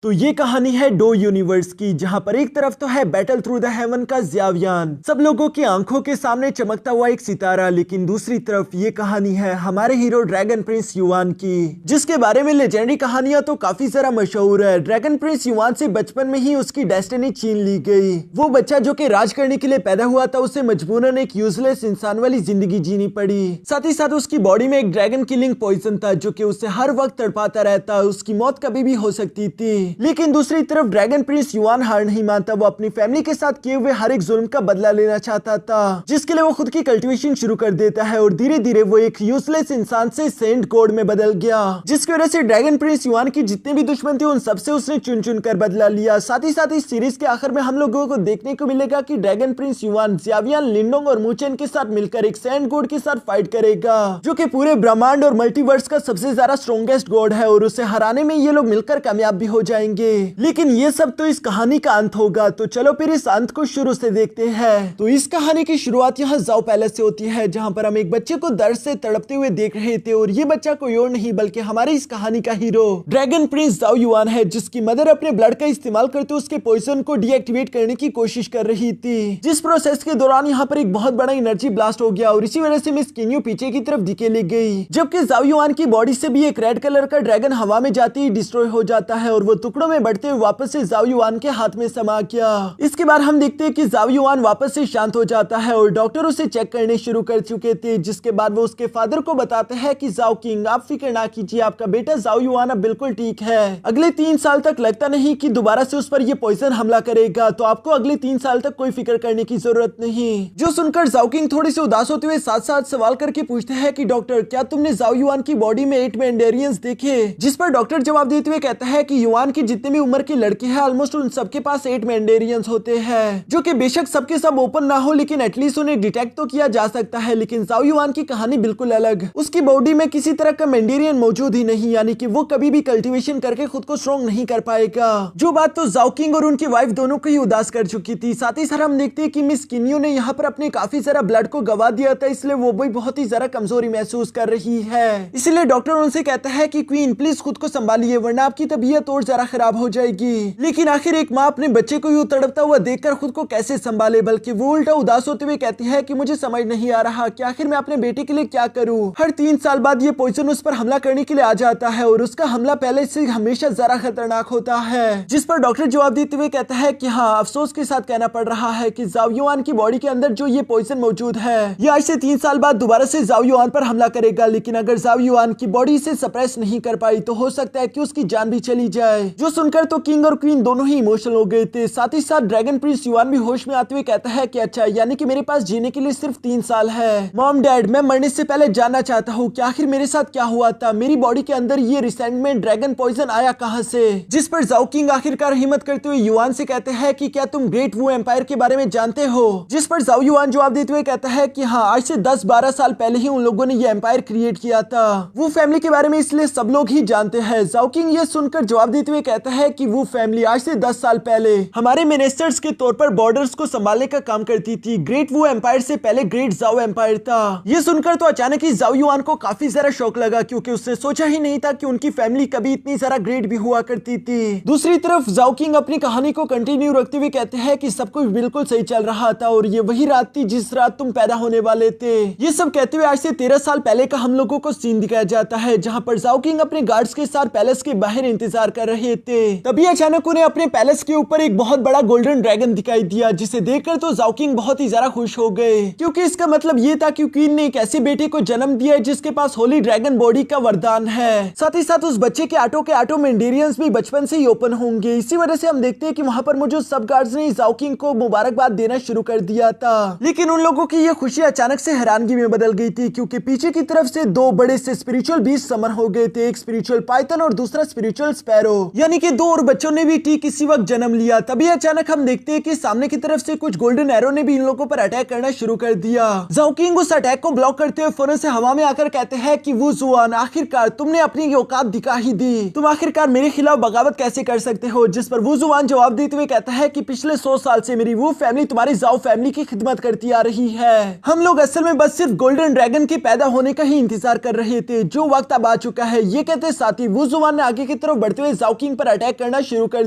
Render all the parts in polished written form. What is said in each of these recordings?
तो ये कहानी है डो यूनिवर्स की, जहां पर एक तरफ तो है बैटल थ्रू द हेवन का ज़ावियान, सब लोगों की आंखों के सामने चमकता हुआ एक सितारा, लेकिन दूसरी तरफ ये कहानी है हमारे हीरो ड्रैगन प्रिंस युआन की, जिसके बारे में लेजेंडरी कहानियां तो काफी सारा मशहूर है। ड्रैगन प्रिंस युआन से बचपन में ही उसकी डेस्टिनी छीन ली गई। वो बच्चा जो कि राज करने के लिए पैदा हुआ था, उसे मजबूरन एक यूजलेस इंसान वाली जिंदगी जीनी पड़ी। साथ ही साथ उसकी बॉडी में एक ड्रैगन किलिंग पॉइजन था जो कि उसे हर वक्त तड़पाता रहता, उसकी मौत कभी भी हो सकती थी। लेकिन दूसरी तरफ ड्रैगन प्रिंस युआन हार नहीं मानता। वो अपनी फैमिली के साथ किए हुए हर एक जुल्म का बदला लेना चाहता था, जिसके लिए वो खुद की कल्टीवेशन शुरू कर देता है और धीरे धीरे वो एक यूजलेस इंसान से सेंट गॉड में बदल गया, जिसकी वजह से ड्रैगन प्रिंस युआन की जितने भी दुश्मन थे उन सबसे उसने चुन चुन कर बदला लिया। साथ ही साथ इस सीरीज के आखिर में हम लोगों को देखने को मिलेगा कि ड्रैगन प्रिंस युआन ज़ावियान, लिंडोंग और मुचेन के साथ मिलकर एक सेंट गॉड के साथ फाइट करेगा, जो कि पूरे ब्रह्मांड और मल्टीवर्स का सबसे ज्यादा स्ट्रॉन्गेस्ट गॉड है, और उसे हराने में ये लोग मिलकर कामयाब भी हो जाएंगे। लेकिन ये सब तो इस कहानी का अंत होगा, तो चलो फिर इस अंत को शुरू से देखते हैं। तो इस कहानी की शुरुआत यहाँ जाओ पैलेस से होती है, जहाँ पर हम एक बच्चे को दर्द से तड़पते हुए देख रहे थे, और ये बच्चा कोई और नहीं बल्कि हमारे इस कहानी का हीरो ड्रैगन प्रिंस जाओ युआन है, जिसकी मदर अपने ब्लड का इस्तेमाल करते उसके पॉइजन को डीएक्टिवेट करने की कोशिश कर रही थी, जिस प्रोसेस के दौरान यहाँ पर एक बहुत बड़ा एनर्जी ब्लास्ट हो गया और इसी वजह से मिस किन्यू पीछे की तरफ धकेली गई, जबकि जाओ युआन की बॉडी से भी एक रेड कलर का ड्रैगन हवा में जाते ही डिस्ट्रॉय हो जाता है और वो टुकड़ों में बढ़ते हुए वापस से जाओ युआन के हाथ में समा गया। इसके बाद हम देखते हैं कि जाओ युआन वापस से शांत हो जाता है और डॉक्टर उसे चेक करने शुरू कर चुके थे, जिसके बाद वो उसके फादर को बताते हैं कि जाओ किंग, आप फिक्र ना कीजिए, आपका बेटा जाओ युआन अब बिल्कुल ठीक है। अगले 3 साल तक लगता नहीं कि दोबारा से उस पर ये पॉइजन हमला करेगा, तो आपको अगले 3 साल तक कोई फिक्र करने की जरूरत नहीं। जो सुनकर जाओ किंग थोड़ी सी उदास होते हुए साथ साथ सवाल करके पूछते हैं कि डॉक्टर, क्या तुमने जाओ युआन की बॉडी में 8 मैंडेरियंस देखे? जिस पर डॉक्टर जवाब देते हुए कहता है कि युआन की जितने भी उम्र के लड़के हैं ऑलमोस्ट उन सबके पास 8 मैंडेरियंस होते हैं, जो कि बेशक सबके सब ओपन ना हो लेकिन एटलीस्ट उन्हें डिटेक्ट तो किया जा सकता है। लेकिन जाओ युआन की कहानी बिल्कुल अलग, उसकी बॉडी में किसी तरह का मैंडेरियन मौजूद ही नहीं, यानी कि वो कभी भी कल्टीवेशन करके खुद को स्ट्रॉन्ग नहीं कर पाएगा, जो बात तो जाओ किंग और उनकी वाइफ दोनों को ही उदास कर चुकी थी। साथ ही साथ हम देखते हैं कि मिस किन्यू ने यहाँ पर अपने काफी सारा ब्लड को गवा दिया था, इसलिए वो भी बहुत ही ज्यादा कमजोरी महसूस कर रही है। इसलिए डॉक्टर उनसे कहता है कि क्वीन प्लीज खुद को संभालिए वरना आपकी तबीयत और जरा खराब हो जाएगी। लेकिन आखिर एक माँ अपने बच्चे को यूं तड़पता हुआ देखकर खुद को कैसे संभाले, बल्कि वो उल्टा उदास होते हुए कहती है कि मुझे समझ नहीं आ रहा कि आखिर मैं अपने बेटे के लिए क्या करूं। हर 3 साल बाद ये पॉइजन उस पर हमला करने के लिए आ जाता है और उसका हमला पहले से हमेशा जरा खतरनाक होता है, जिस पर डॉक्टर जवाब देते हुए कहता है कि हाँ, अफसोस के साथ कहना पड़ रहा है कि जाओ युआन की बॉडी के अंदर जो ये पॉइजन मौजूद है ये आज से 3 साल बाद दोबारा से जाओ युआन पर हमला करेगा। लेकिन अगर जाओ युआन की बॉडी इसे सप्रेस नहीं कर पाई तो हो सकता है कि उसकी जान भी चली जाए। जो सुनकर तो किंग और क्वीन दोनों ही इमोशनल हो गए थे। साथ ही साथ ड्रैगन प्रिंस युआन भी होश में आते हुए कहता है कि अच्छा, यानी कि मेरे पास जीने के लिए सिर्फ 3 साल है। मॉम डैड, मैं मरने से पहले जानना चाहता हूँ कि आखिर मेरे साथ क्या हुआ था, मेरी बॉडी के अंदर ये रिसेंटमेंट ड्रैगन पॉइजन आया कहां से? जिस पर जाओ किंग आखिरकार हिम्मत करते हुए युआन से कहते हैं कि क्या तुम ग्रेट वू एम्पायर के बारे में जानते हो? जिस पर जाओ युआन जवाब देते हुए कहता है कि हाँ, आज से 10-12 साल पहले ही उन लोगों ने ये एम्पायर क्रिएट किया था। वो फैमिली के बारे में इसलिए सब लोग ही जानते हैं। जाओ किंग ये सुनकर जवाब देते हुए कहता है कि वो फैमिली आज से 10 साल पहले हमारे मिनिस्टर्स के तौर पर बॉर्डर्स को संभालने का काम करती थी। ग्रेट वू एम्पायर से पहले ग्रेट जाओ एम्पायर था। ये सुनकर तो अचानक ही जाओ युआन को काफी ज्यादा शौक लगा, क्योंकि उसने सोचा ही नहीं था कि उनकी फैमिली कभी इतनी सारा ग्रेट भी हुआ करती थी। दूसरी तरफ जाओ किंग अपनी कहानी को कंटिन्यू रखते हुए कहते हैं कि सब कुछ बिल्कुल सही चल रहा था और ये वही रात थी जिस रात तुम पैदा होने वाले थे। ये सब कहते हुए आज से 13 साल पहले का हम लोगों को सीन दिखाया जाता है, जहाँ पर जाओ किंग अपने गार्ड्स के साथ पैलेस के बाहर इंतजार कर रहे थे। तभी अचानक उन्हें अपने पैलेस के ऊपर एक बहुत बड़ा गोल्डन ड्रैगन दिखाई दिया, जिसे देखकर तो जाओ किंग बहुत ही ज्यादा खुश हो गए, क्योंकि इसका मतलब ये था कि क्वीन ने एक ऐसे बेटे को जन्म दिया है जिसके पास होली ड्रैगन बॉडी का वरदान है। साथ ही साथ उस बच्चे के आटो मैंडेरियंस भी बचपन से ही ओपन होंगे। इसी वजह से हम देखते हैं कि वहां पर मौजूद सब गार्ड्स ने जाओ किंग को मुबारकबाद देना शुरू कर दिया था। लेकिन उन लोगों की ये खुशी अचानक से हैरानगी में बदल गई थी, क्योंकि पीछे की तरफ से 2 बड़े से स्पिरिचुअल बीस्ट समर हो गए थे, एक स्पिरिचुअल पाइथन और दूसरा स्पिरिचुअल स्पैरो, यानी कि 2 और बच्चों ने भी ठीक इसी वक्त जन्म लिया। तभी अचानक हम देखते हैं कि सामने की तरफ से कुछ गोल्डन एरो ने भी इन लोगों पर अटैक करना शुरू कर दिया। जाओ किंग उस अटैक को ब्लॉक करते हुए फौरन से हवा में आकर कहते हैं कि वो जुआन, आखिरकार तुमने अपनी औकात दिखा ही दी, तुम आखिरकार मेरे खिलाफ बगावत कैसे कर सकते हो? जिस पर वो जुआन जवाब देते हुए कहता है कि पिछले 100 साल से मेरी वो फैमिली तुम्हारी जाओ फैमिली की खिदमत करती आ रही है। हम लोग असल में बस सिर्फ गोल्डन ड्रैगन के पैदा होने का ही इंतजार कर रहे थे, जो वक्त अब आ चुका है। ये कहते साथ ही वो जुआन ने आगे की तरफ बढ़ते हुए जाओ किंग जाओकिंग पर अटैक करना शुरू कर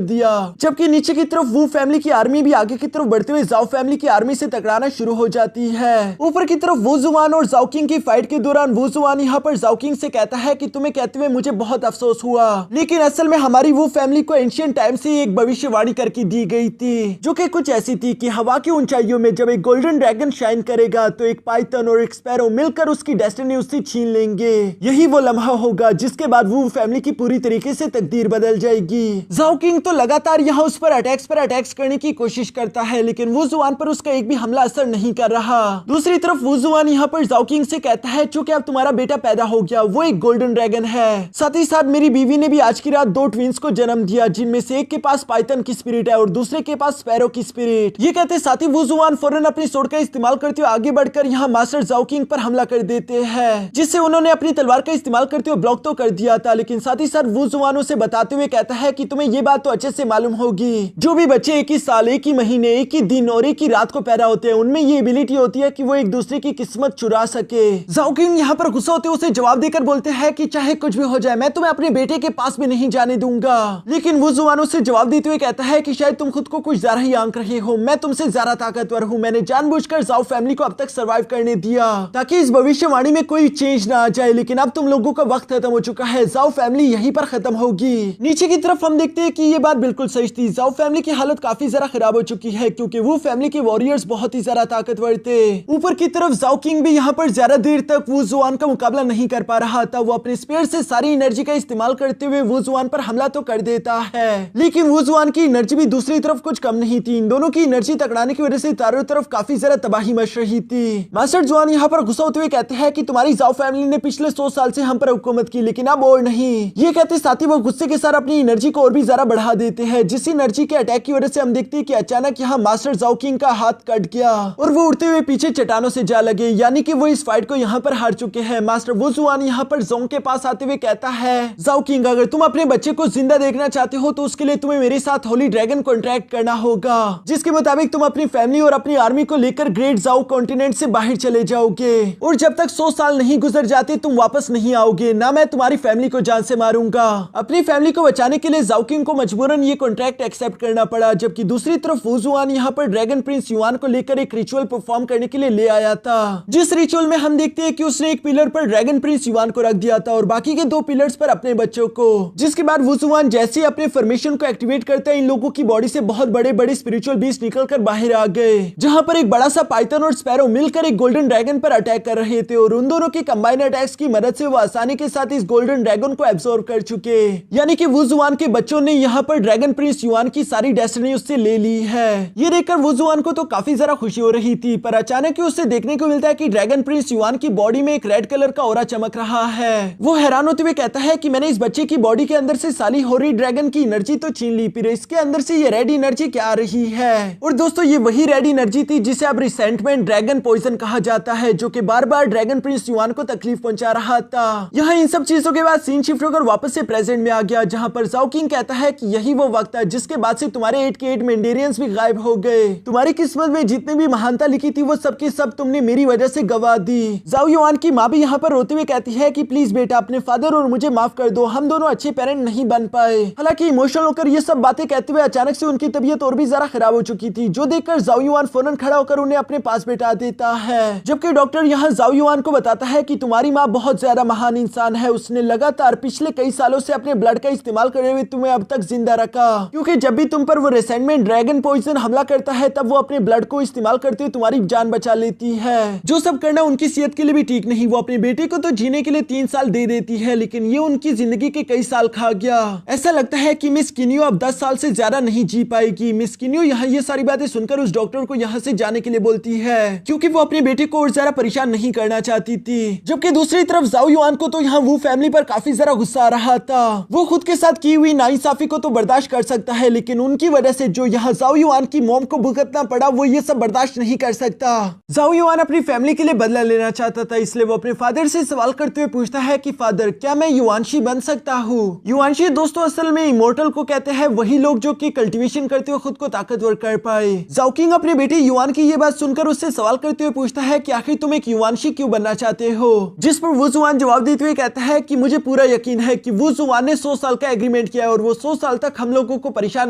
दिया, जबकि नीचे की तरफ वू फैमिली की आर्मी भी आगे की तरफ बढ़ते हुए जाओ फैमिली की आर्मी से टकराना शुरू हो जाती है। ऊपर की तरफ वू जुआन और जाओकिंग की फाइट के दौरान वू जुआन यहाँ पर जाओकिंग से कहता है कि तुम्हें कहते हुए मुझे बहुत अफसोस हुआ, लेकिन असल में हमारी वू फैमिली को एंशिएंट टाइम से एक भविष्यवाणी करके दी गई थी, जो कि कुछ ऐसी थी कि हवा की ऊंचाइयों में जब एक गोल्डन ड्रैगन शाइन करेगा तो एक पाइथन और एक स्पैरो मिलकर उसकी डेस्टिनी उससे छीन लेंगे। यही वो लम्हा होगा जिसके बाद वू फैमिली की पूरी तरीके से तकदीर बदल जाएगी। जाओकिंग तो लगातार यहाँ उस पर अटैक्स करने की कोशिश करता है, लेकिन वू जुआन पर उसका एक भी हमला असर नहीं कर रहा। दूसरी तरफ वू जुआन यहाँ पर जाओकिंग से कहता है चूंकि अब तुम्हारा बेटा पैदा हो गया, वो एक गोल्डन ड्रैगन है, साथ ही साथ मेरी बीवी ने भी आज की रात 2 ट्विंस को जन्म दिया, जिनमें से एक के पास पाइथन की स्पिरिट है और दूसरे के पास स्पैरो की स्पिरिट। ये कहते साथ ही वू जुआन फौरन अपनी सोड का इस्तेमाल करते हुए आगे बढ़कर यहाँ मास्टर जाओकिंग पर हमला कर देते हैं, जिससे उन्होंने अपनी तलवार का इस्तेमाल करते हुए ब्लॉक तो कर दिया था, लेकिन साथ ही साथ वू जुआन उसे बताते हुए कहता है कि तुम्हें ये बात तो अच्छे से मालूम होगी, जो भी बच्चे एक ही साल, एक ही महीने, एक ही दिन और एक ही रात को पैदा होते हैं, उनमें ये एबिलिटी होती है कि वो एक दूसरे की किस्मत चुरा सके। जाओकिंग यहाँ पर गुस्सा होते उसे जवाब देकर बोलते हैं कि चाहे कुछ भी हो जाए मैं तुम्हें अपने बेटे के पास भी नहीं जाने दूंगा, लेकिन वो जुआन उसे जवाब देते हुए कहता है कि शायद तुम खुद को कुछ ज्यादा ही आंक रहे हो, मैं तुमसे ज्यादा ताकतवर हूँ, मैंने जानबूझकर जाओ फैमिली को अब तक सर्वाइव करने दिया ताकि इस भविष्यवाणी में कोई चेंज ना आ जाए, लेकिन अब तुम लोगों का वक्त खत्म हो चुका है, जाओ फैमिली यहीं पर खत्म होगी। नीचे की तरफ हम देखते हैं कि ये बात बिल्कुल सही थी, जाओ फैमिली की हालत काफी ज्यादा खराब हो चुकी है क्योंकि वो फैमिली के वॉरियर्स बहुत ही ज्यादा ताकतवर थे। ऊपर की तरफ जाओ किंग भी यहाँ पर ज्यादा देर तक वू जुआन का मुकाबला नहीं कर पा रहा था, वो अपने स्पीड से सारी एनर्जी का इस्तेमाल करते हुए वू जुआन पर हमला तो कर देता है, लेकिन वू जुआन की एनर्जी भी दूसरी तरफ कुछ कम नहीं थी। इन दोनों की एनर्जी टकराने की वजह से चारों तरफ काफी ज्यादा तबाही मच रही थी। मास्टर जुआन यहाँ पर गुस्सा होते हुए कहते हैं कि तुम्हारी जाओ फैमिली ने पिछले 100 साल से हम पर हुकूमत की, लेकिन अब और नहीं। ये कहते साथ ही वो गुस्से के साथ अपनी एनर्जी को और भी ज्यादा बढ़ा देते हैं, जिस एनर्जी के अटैक की वजह से हम देखते हैं कि अचानक यहाँ मास्टर जाओ किंग का हाथ कट गया और वो उड़ते हुए पीछे चट्टानों से जा लगे, यानी कि वो इस फाइट को यहाँ पर हार चुके हैं। मास्टर वू जुआन यहाँ पर जोंग के पास आते हुए कहता है जाओ किंग अगर तुम अपने बच्चे को जिंदा देखना चाहते हो तो उसके लिए तुम्हें मेरे साथ होली ड्रैगन कॉन्ट्रैक्ट करना होगा, जिसके मुताबिक तुम अपनी फैमिली और अपनी आर्मी को लेकर ग्रेट जाओ कॉन्टिनेंट से बाहर चले जाओगे और जब तक 100 साल नहीं गुजर जाते तुम वापस नहीं आओगे, ना मैं तुम्हारी फैमिली को जान से मारूंगा। अपनी फैमिली को बचाने के लिए जाओ किंग को मजबूरन ये कॉन्ट्रैक्ट एक्सेप्ट करना पड़ा, जबकि दूसरी तरफ वू जुआन यहाँ पर ड्रैगन प्रिंस युआन को लेकर एक रिचुअल परफॉर्म करने के लिए ले आया था, जिस रिचुअल में हम देखते हैं कि उसने एक पिलर पर ड्रैगन प्रिंस युआन को रख दिया था और बाकी के 2 पिलर्स पर अपने बच्चों को, जिसके बाद वू जुआन जैसे ही अपने फॉर्मेशन को एक्टिवेट करता है इन लोगों की बॉडी से बहुत बड़े बड़े स्पिरिचुअल बीस्ट निकलकर बाहर आ गए, जहां पर एक बड़ा सा पाइथन और स्पैरो मिलकर एक गोल्डन ड्रैगन पर अटैक कर रहे थे और उन दोनों की कंबाइन अटैक्स की मदद से वो आसानी के साथ इस गोल्डन ड्रैगन को एब्सॉर्ब कर चुके, यानी कि वू जुआन के बच्चों ने यहाँ पर ड्रैगन प्रिंस युआन की सारी डेस्टिनी उससे ले ली है। ये देखकर वू जुआन को तो काफी ज्यादा खुशी हो रही थी, पर अचानक ही उससे देखने को मिलता है कि ड्रैगन प्रिंस युआन की बॉडी में एक रेड कलर का ऑरा चमक रहा है। वो हैरान होते हुए कहता है कि मैंने इस बच्चे की बॉडी के अंदर से साली होरी ड्रैगन की एनर्जी तो छीन ली, फिर इसके अंदर से ये रेड एनर्जी क्या आ रही है। और दोस्तों ये वही रेड एनर्जी थी जिसे अब रिसेंटमेंट ड्रैगन पॉइजन कहा जाता है, जो कि बार बार ड्रैगन प्रिंस युआन को तकलीफ पहुंचा रहा था। यहाँ इन सब चीजों के बाद सीन शिफ्ट होकर वापस से प्रेजेंट में आ गया, जहाँ पर जाओ किंग कहता है कि यही वो वक्त है जिसके बाद से तुम्हारे 8 के 8 मेंडेरियंस भी गायब हो गए, तुम्हारी किस्मत में जितने भी महानता लिखी थी वो सब की सब तुमने मेरी वजह से गवा दी। जाओ युआन की माँ भी यहाँ पर रोते हुए कहती है कि प्लीज बेटा अपने फादर और मुझे माफ कर दो, हम दोनों अच्छे पेरेंट नहीं बन पाए। हालांकि इमोशनल होकर ये सब बातें कहते हुए अचानक से उनकी तबीयत और भी ज्यादा खराब हो चुकी थी, जो देखकर जाओ युआन फौरन खड़ा होकर उन्हें अपने पास बैठा देता है, जबकि डॉक्टर यहाँ जाओ युआन को बताता है कि तुम्हारी माँ बहुत ज्यादा महान इंसान है, उसने लगातार पिछले कई सालों से अपने ब्लड का इस्तेमाल करते हुए तुम्हें अब तक जिंदा रखा, क्योंकि जब भी तुम पर वो रिसेंटमेंट ड्रैगन पॉइजन हमला करता है तब वो अपने ब्लड को इस्तेमाल करते हुए तुम्हारी जान बचा लेती है, जो सब करना उनकी सेहत के लिए भी ठीक नहीं। वो अपने बेटे को तो जीने के लिए 3 साल दे देती है, लेकिन ये उनकी जिंदगी के कई साल खा गया। ऐसा लगता है कि मिस किन्यू अब 10 साल से ज्यादा नहीं जी पाएगी। मिस किन्यू यहाँ ये सारी बातें सुनकर उस डॉक्टर को यहाँ से जाने के लिए बोलती है, क्योंकि वो अपने बेटे को और ज्यादा परेशान नहीं करना चाहती थी। जबकि दूसरी तरफ जाओ युआन को तो यहाँ वो फैमिली पर काफी ज्यादा गुस्सा आ रहा था। वो खुद के साथ की हुई नाइंसाफी को तो बर्दाश्त कर सकता है, लेकिन उनकी वजह से जो यहाँ जाओ युआन की मॉम को भुगतना पड़ा वो ये सब बर्दाश्त नहीं कर सकता। जाओ युआन अपनी फैमिली के लिए बदला लेना चाहता था, इसलिए वो अपने फादर से सवाल करते हुए पूछता है कि फादर क्या मैं युआनशी बन सकता हूँ। युआनशी दोस्तों असल में इमोर्टल को कहते हैं वही लोग जो कि कल्टीवेशन करते हुए खुद को ताकतवर कर पाए। जाओ किंग अपने बेटे युआन की ये बात सुनकर उससे सवाल करते हुए पूछता है कि आखिर तुम एक युआनशी क्यों बनना चाहते हो, जिस पर वू जुआन जवाब देते हुए कहता है कि मुझे पूरा यकीन है कि वू जुआन ने 100 साल का एग्रीमेंट एग्रीमेंट किया है और वो 100 साल तक हम लोगों को परेशान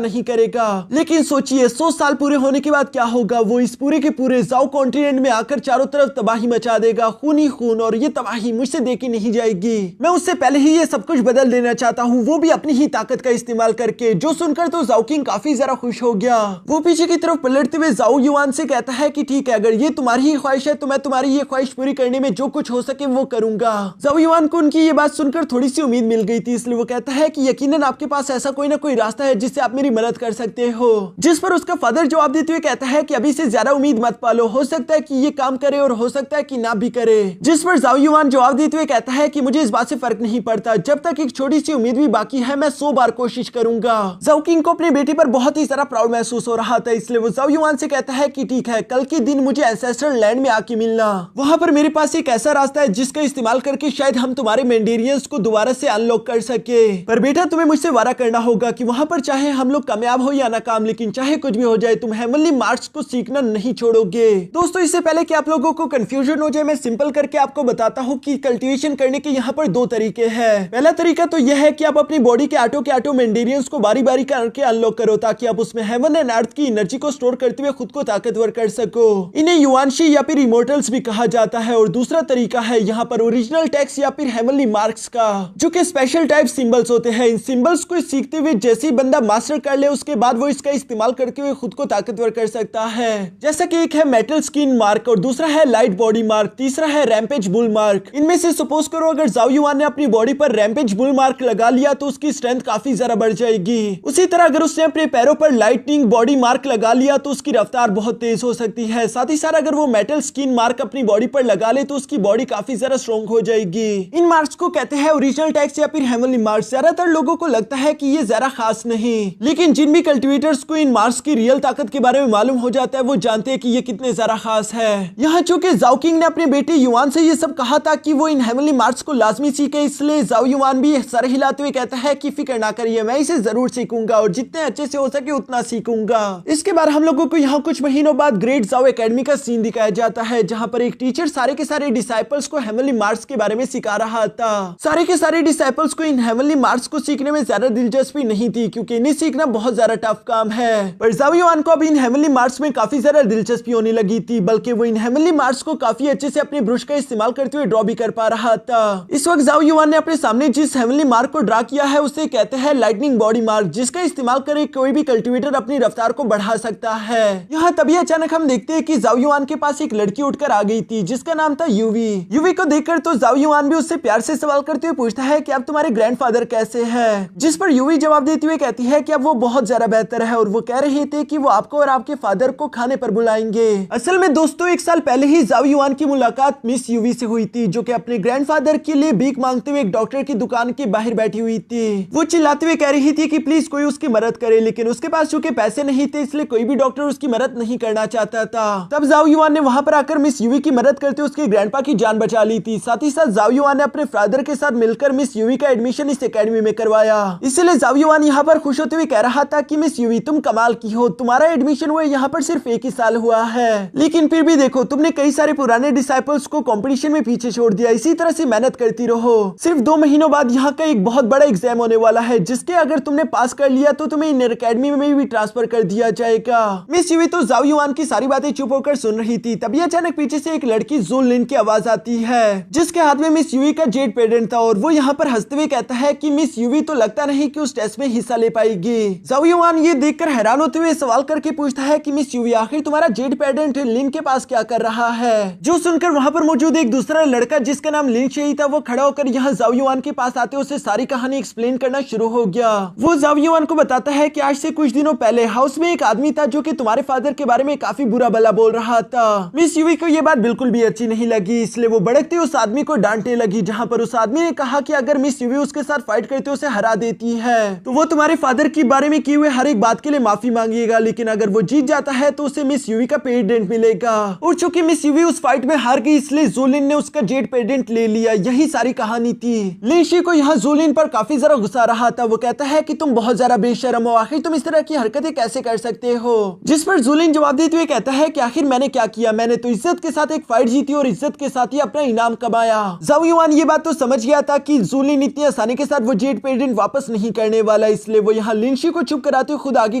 नहीं करेगा। लेकिन सोचिए 100 साल पूरे होने के बाद क्या होगा, वो इस पूरे के पूरे जाओ कॉन्टिनेंट में आकर चारों तरफ तबाही मचा देगा, खून ही खून, और ये तबाही मुझसे देखी नहीं जाएगी। मैं उससे पहले ही ये सब कुछ बदल देना चाहता हूँ, वो भी अपनी ही ताकत का इस्तेमाल करके। जो सुनकर तो जाओ किंग काफी ज्यादा खुश हो गया। वो पीछे की तरफ पलटते हुए जाओ युआन से कहता है कि ठीक है, अगर ये तुम्हारी ही ख्वाहिश है तो मैं तुम्हारी ये ख्वाहिश पूरी करने में जो कुछ हो सके वो करूंगा। जाओ युआन को उनकी ये बात सुनकर थोड़ी सी उम्मीद मिल गई थी, इसलिए वो कहता है कि यकीनन आपके पास ऐसा कोई ना कोई रास्ता है जिससे आप मेरी मदद कर सकते हो। जिस पर उसका फादर जवाब देते हुए कहता है कि अभी से ज्यादा उम्मीद मत पालो, हो सकता है कि ये काम करे और हो सकता है कि ना भी करे। जिस पर जाओ युआन जवाब देते हुए कहता है कि मुझे इस बात से फर्क नहीं पड़ता, जब तक एक छोटी सी उम्मीद भी बाकी है मैं 100 बार कोशिश करूंगा। जाओ किंग को अपने बेटे पर बहुत ही ज्यादा प्राउड महसूस हो रहा था, इसलिए वो जाओ युआन से कहता है कि ठीक है, कल के दिन मुझे एंसेस्ट्रल लैंड में आके मिलना। वहां पर मेरे पास एक ऐसा रास्ता है जिसका इस्तेमाल करके शायद हम तुम्हारे मेंडेरियंस को दोबारा से अनलॉक कर सके। पर बेटा तुम्हें मुझसे वादा करना होगा कि वहां पर चाहे हम लोग कामयाब हो या नाकाम, लेकिन चाहे कुछ भी हो जाए तुम हेवनली मार्क्स को सीखना नहीं छोड़ोगे। दोस्तों इससे पहले कि आप लोगों को कंफ्यूजन हो जाए, मैं सिंपल करके आपको बताता हूँ कि कल्टीवेशन करने के यहाँ पर 2 तरीके हैं। पहला तरीका तो यह है कि आप अपनी बॉडी के आटो मेंडेरियंस को बारी बारी करके अनलॉक करो, ताकि आप उसमें हेवन एंड अर्थ की एनर्जी को स्टोर करते हुए खुद को ताकतवर कर सको। इन्हें युआनशी या फिर इमोर्टल्स भी कहा जाता है। और दूसरा तरीका है यहाँ पर ओरिजिनल टेक्स्ट या फिर हेवनली मार्क्स का, जो कि स्पेशल टाइप सिंबल्स होते हैं। इन सिंबल्स को सीखते हुए जैसे ही बंदा मास्टर कर ले, उसके बाद वो इसका इस्तेमाल करके हुए खुद को ताकतवर कर सकता है। जैसा कि एक है मेटल स्किन मार्क और दूसरा है लाइट बॉडी मार्क, तीसरा है रैम्पेज बुल मार्क। इनमें से सपोज करो अगर जाओ युआन ने अपनी बॉडी पर रैम्पेज बुल मार्क लगा लिया तो उसकी स्ट्रेंथ काफी ज्यादा बढ़ जाएगी। उसी तरह अगर उसने अपने पैरों पर लाइटनिंग बॉडी मार्क लगा लिया तो उसकी रफ्तार बहुत तेज हो सकती है। साथ ही साथ अगर वो मेटल स्किन मार्क अपनी बॉडी पर लगा ले तो उसकी बॉडी काफी ज्यादा स्ट्रॉन्ग हो जाएगी। इन मार्क्स को कहते हैं ओरिजिनल टेक्स्ट या फिर हेवनली मार्क्स। ज्यादातर लोगों को लगता है कि ये ज्यादा खास नहीं, लेकिन जिन भी कल्टिवेटर्स को इन मार्क्स की रियल ताकत के बारे में मालूम हो जाता है वो जानते हैं कि ये कितने ज्यादा खास है। यहाँ चूंकि जाओ किंग ने अपने बेटे युआन से ये सब कहा था कि वो इन हेवनली मार्क्स को लाजमी सीखे, इसलिए जाओ युआन भी सर हिलाते हुए कहता है कि फिक्र ना करिए, मैं इसे जरूर सीखूंगा और जितने अच्छे से हो सके उतना सीखूंगा। इसके बाद हम लोगों को यहाँ कुछ महीनों बाद ग्रेट जाओ एकेडमी का सीन दिखाया जाता है, जहाँ पर एक टीचर सारे के सारे डिसाइपल्स को हेवनली मार्क्स के बारे में सिखा रहा था। सारे के सारे डिसाइपल्स को इन हेवनली मार्क्स को सीखने में ज्यादा दिलचस्पी नहीं थी, क्योंकि इन्हें सीखना बहुत ज्यादा टफ काम है। पर जाओ युआन को अब इन हेवनली मार्क्स में काफी ज्यादा दिलचस्पी होने लगी थी, बल्कि वो इन हेवनली मार्क्स को काफी अच्छे से अपने ब्रश का इस्तेमाल करते हुए ड्रॉ भी कर पा रहा था। इस वक्त जाओ युआन ने अपने सामने जिस हेवनली मार्क को ड्रा किया है उसे कहते हैं लाइटनिंग बॉडी मार्क, जिसका इस्तेमाल करके कोई भी कल्टिवेटर अपनी रफ्तार को बढ़ा सकता है। यहाँ तभी अचानक हम देखते हैं कि जाओ युआन के पास एक लड़की उठकर आ गई थी जिसका नाम था यूवी। यूवी को देखकर तो जाओ युआन भी उससे प्यार से सवाल करते हुए पूछता है कि अब तुम्हारे ग्रैंडफादर कैसे हैं? जिस पर यूवी जवाब देते हुए कहती है कि अब वो बहुत ज्यादा बेहतर है और वो कह रहे थे कि वो आपको और आपके फादर को खाने पर बुलाएंगे। असल में दोस्तों 1 साल पहले ही जाओ युआन की मुलाकात मिस यूवी से हुई थी, जो कि अपने ग्रैंडफादर के लिए भीख मांगते हुए एक डॉक्टर की दुकान के बाहर बैठी हुई थी। वो चिल्लाते हुए कह रही थी कि प्लीज कोई उसकी मदद करे, लेकिन उसके पास चूंकि पैसे नहीं थे इसलिए कोई भी डॉक्टर उसकी मदद नहीं करना चाहता था। तब जाओ युआन ने वहां पर आकर मिस यूवी की मदद करते उसके ग्रैंडपा की जान बचा ली थी। साथ ही साथ जाओ युआन ने अपने फादर के साथ मिलकर मिस यूवी का एडमिशन इस एकेडमी में करवाया। इसलिए जाओ युआन यहाँ पर खुश होते हुए कह रहा था कि मिस यूवी तुम कमाल की हो, तुम्हारा एडमिशन हुआ यहाँ पर सिर्फ 1 ही साल हुआ है, लेकिन फिर भी देखो तुमने कई सारे पुराने डिसाइपल्स को कंपटीशन में पीछे छोड़ दिया। इसी तरह से मेहनत करती रहो। सिर्फ 2 महीनों बाद यहाँ का एक बहुत बड़ा एग्जाम होने वाला है, जिसके अगर तुमने पास कर लिया तो तुम्हें इन एकेडमी में भी ट्रांसफर कर दिया जाएगा। मिस यूवी तो जाओ युआन की सारी बातें चुप होकर सुन रही थी। तभी अचानक पीछे से एक लड़की ज़ोन लिन की आवाज आती है, जिसके हाथ में मिस यूवी का जेड पेडेंट था, और वो यहाँ पर हंसते हुए कहता है कि मिस यूवी तो लगता नहीं कि उस टेस्ट में हिस्सा ले पाएगी। जाओ युआन ये देखकर हैरान होते हुए सवाल करके पूछता है कि मिस यूवी आखिर तुम्हारा जेड पेडेंट लिन के पास क्या कर रहा है? जो सुनकर वहाँ पर मौजूद एक दूसरा लड़का जिसका नाम लिन शेही था वो खड़ा होकर यहाँ जाओ युआन के पास आते उसे सारी कहानी एक्सप्लेन करना शुरू हो गया। वो जाओ युआन को बताता है कि आज से कुछ दिनों पहले हाउस में एक आदमी था जो कि तुम्हारे फादर के बारे में काफी बुरा भला बोल रहा था। मिस यूवी को ये बात बिल्कुल भी अच्छी नहीं लगी, इसलिए वो भड़कते उस आदमी को डांटने लगी, जहाँ पर उस आदमी ने कहा कि अगर मिस यूवी उसके साथ फाइट करते उसे हरा देती है तो वो तुम्हारे फादर के बारे में किए हुए हर एक बात के लिए माफी मांगेगा, लेकिन अगर वो जीत जाता है तो उसे मिस यूवी का पेडेंट मिलेगा। और चूंकि मिस यूवी उस फाइट में हार गई इसलिए जोलिन ने उसका जेड पेडेंट ले लिया। यही सारी कहानी थी। लिन शी को यहाँ जोलिन पर काफी ज्यादा गुस्सा रहा था। वो कहता है कि तुम बहुत ज्यादा बेशर्म हो, आखिर तुम इस तरह की हरकतें कैसे कर सकते हो? जिस पर जोलिन जवाब देते हुए कहता है कि आखिर मैंने क्या किया, मैंने तो इज्जत के साथ एक फाइट जीती और इज्जत के साथ ही अपना इनाम कमाया। जाओ युआन ये बात तो समझ गया था कि जोलिन इतनी आसानी के साथ वो जेड पेडेंट वापस नहीं करने वाला, इसलिए वो यहाँ लिनशी को चुप कराते हुए खुद आगे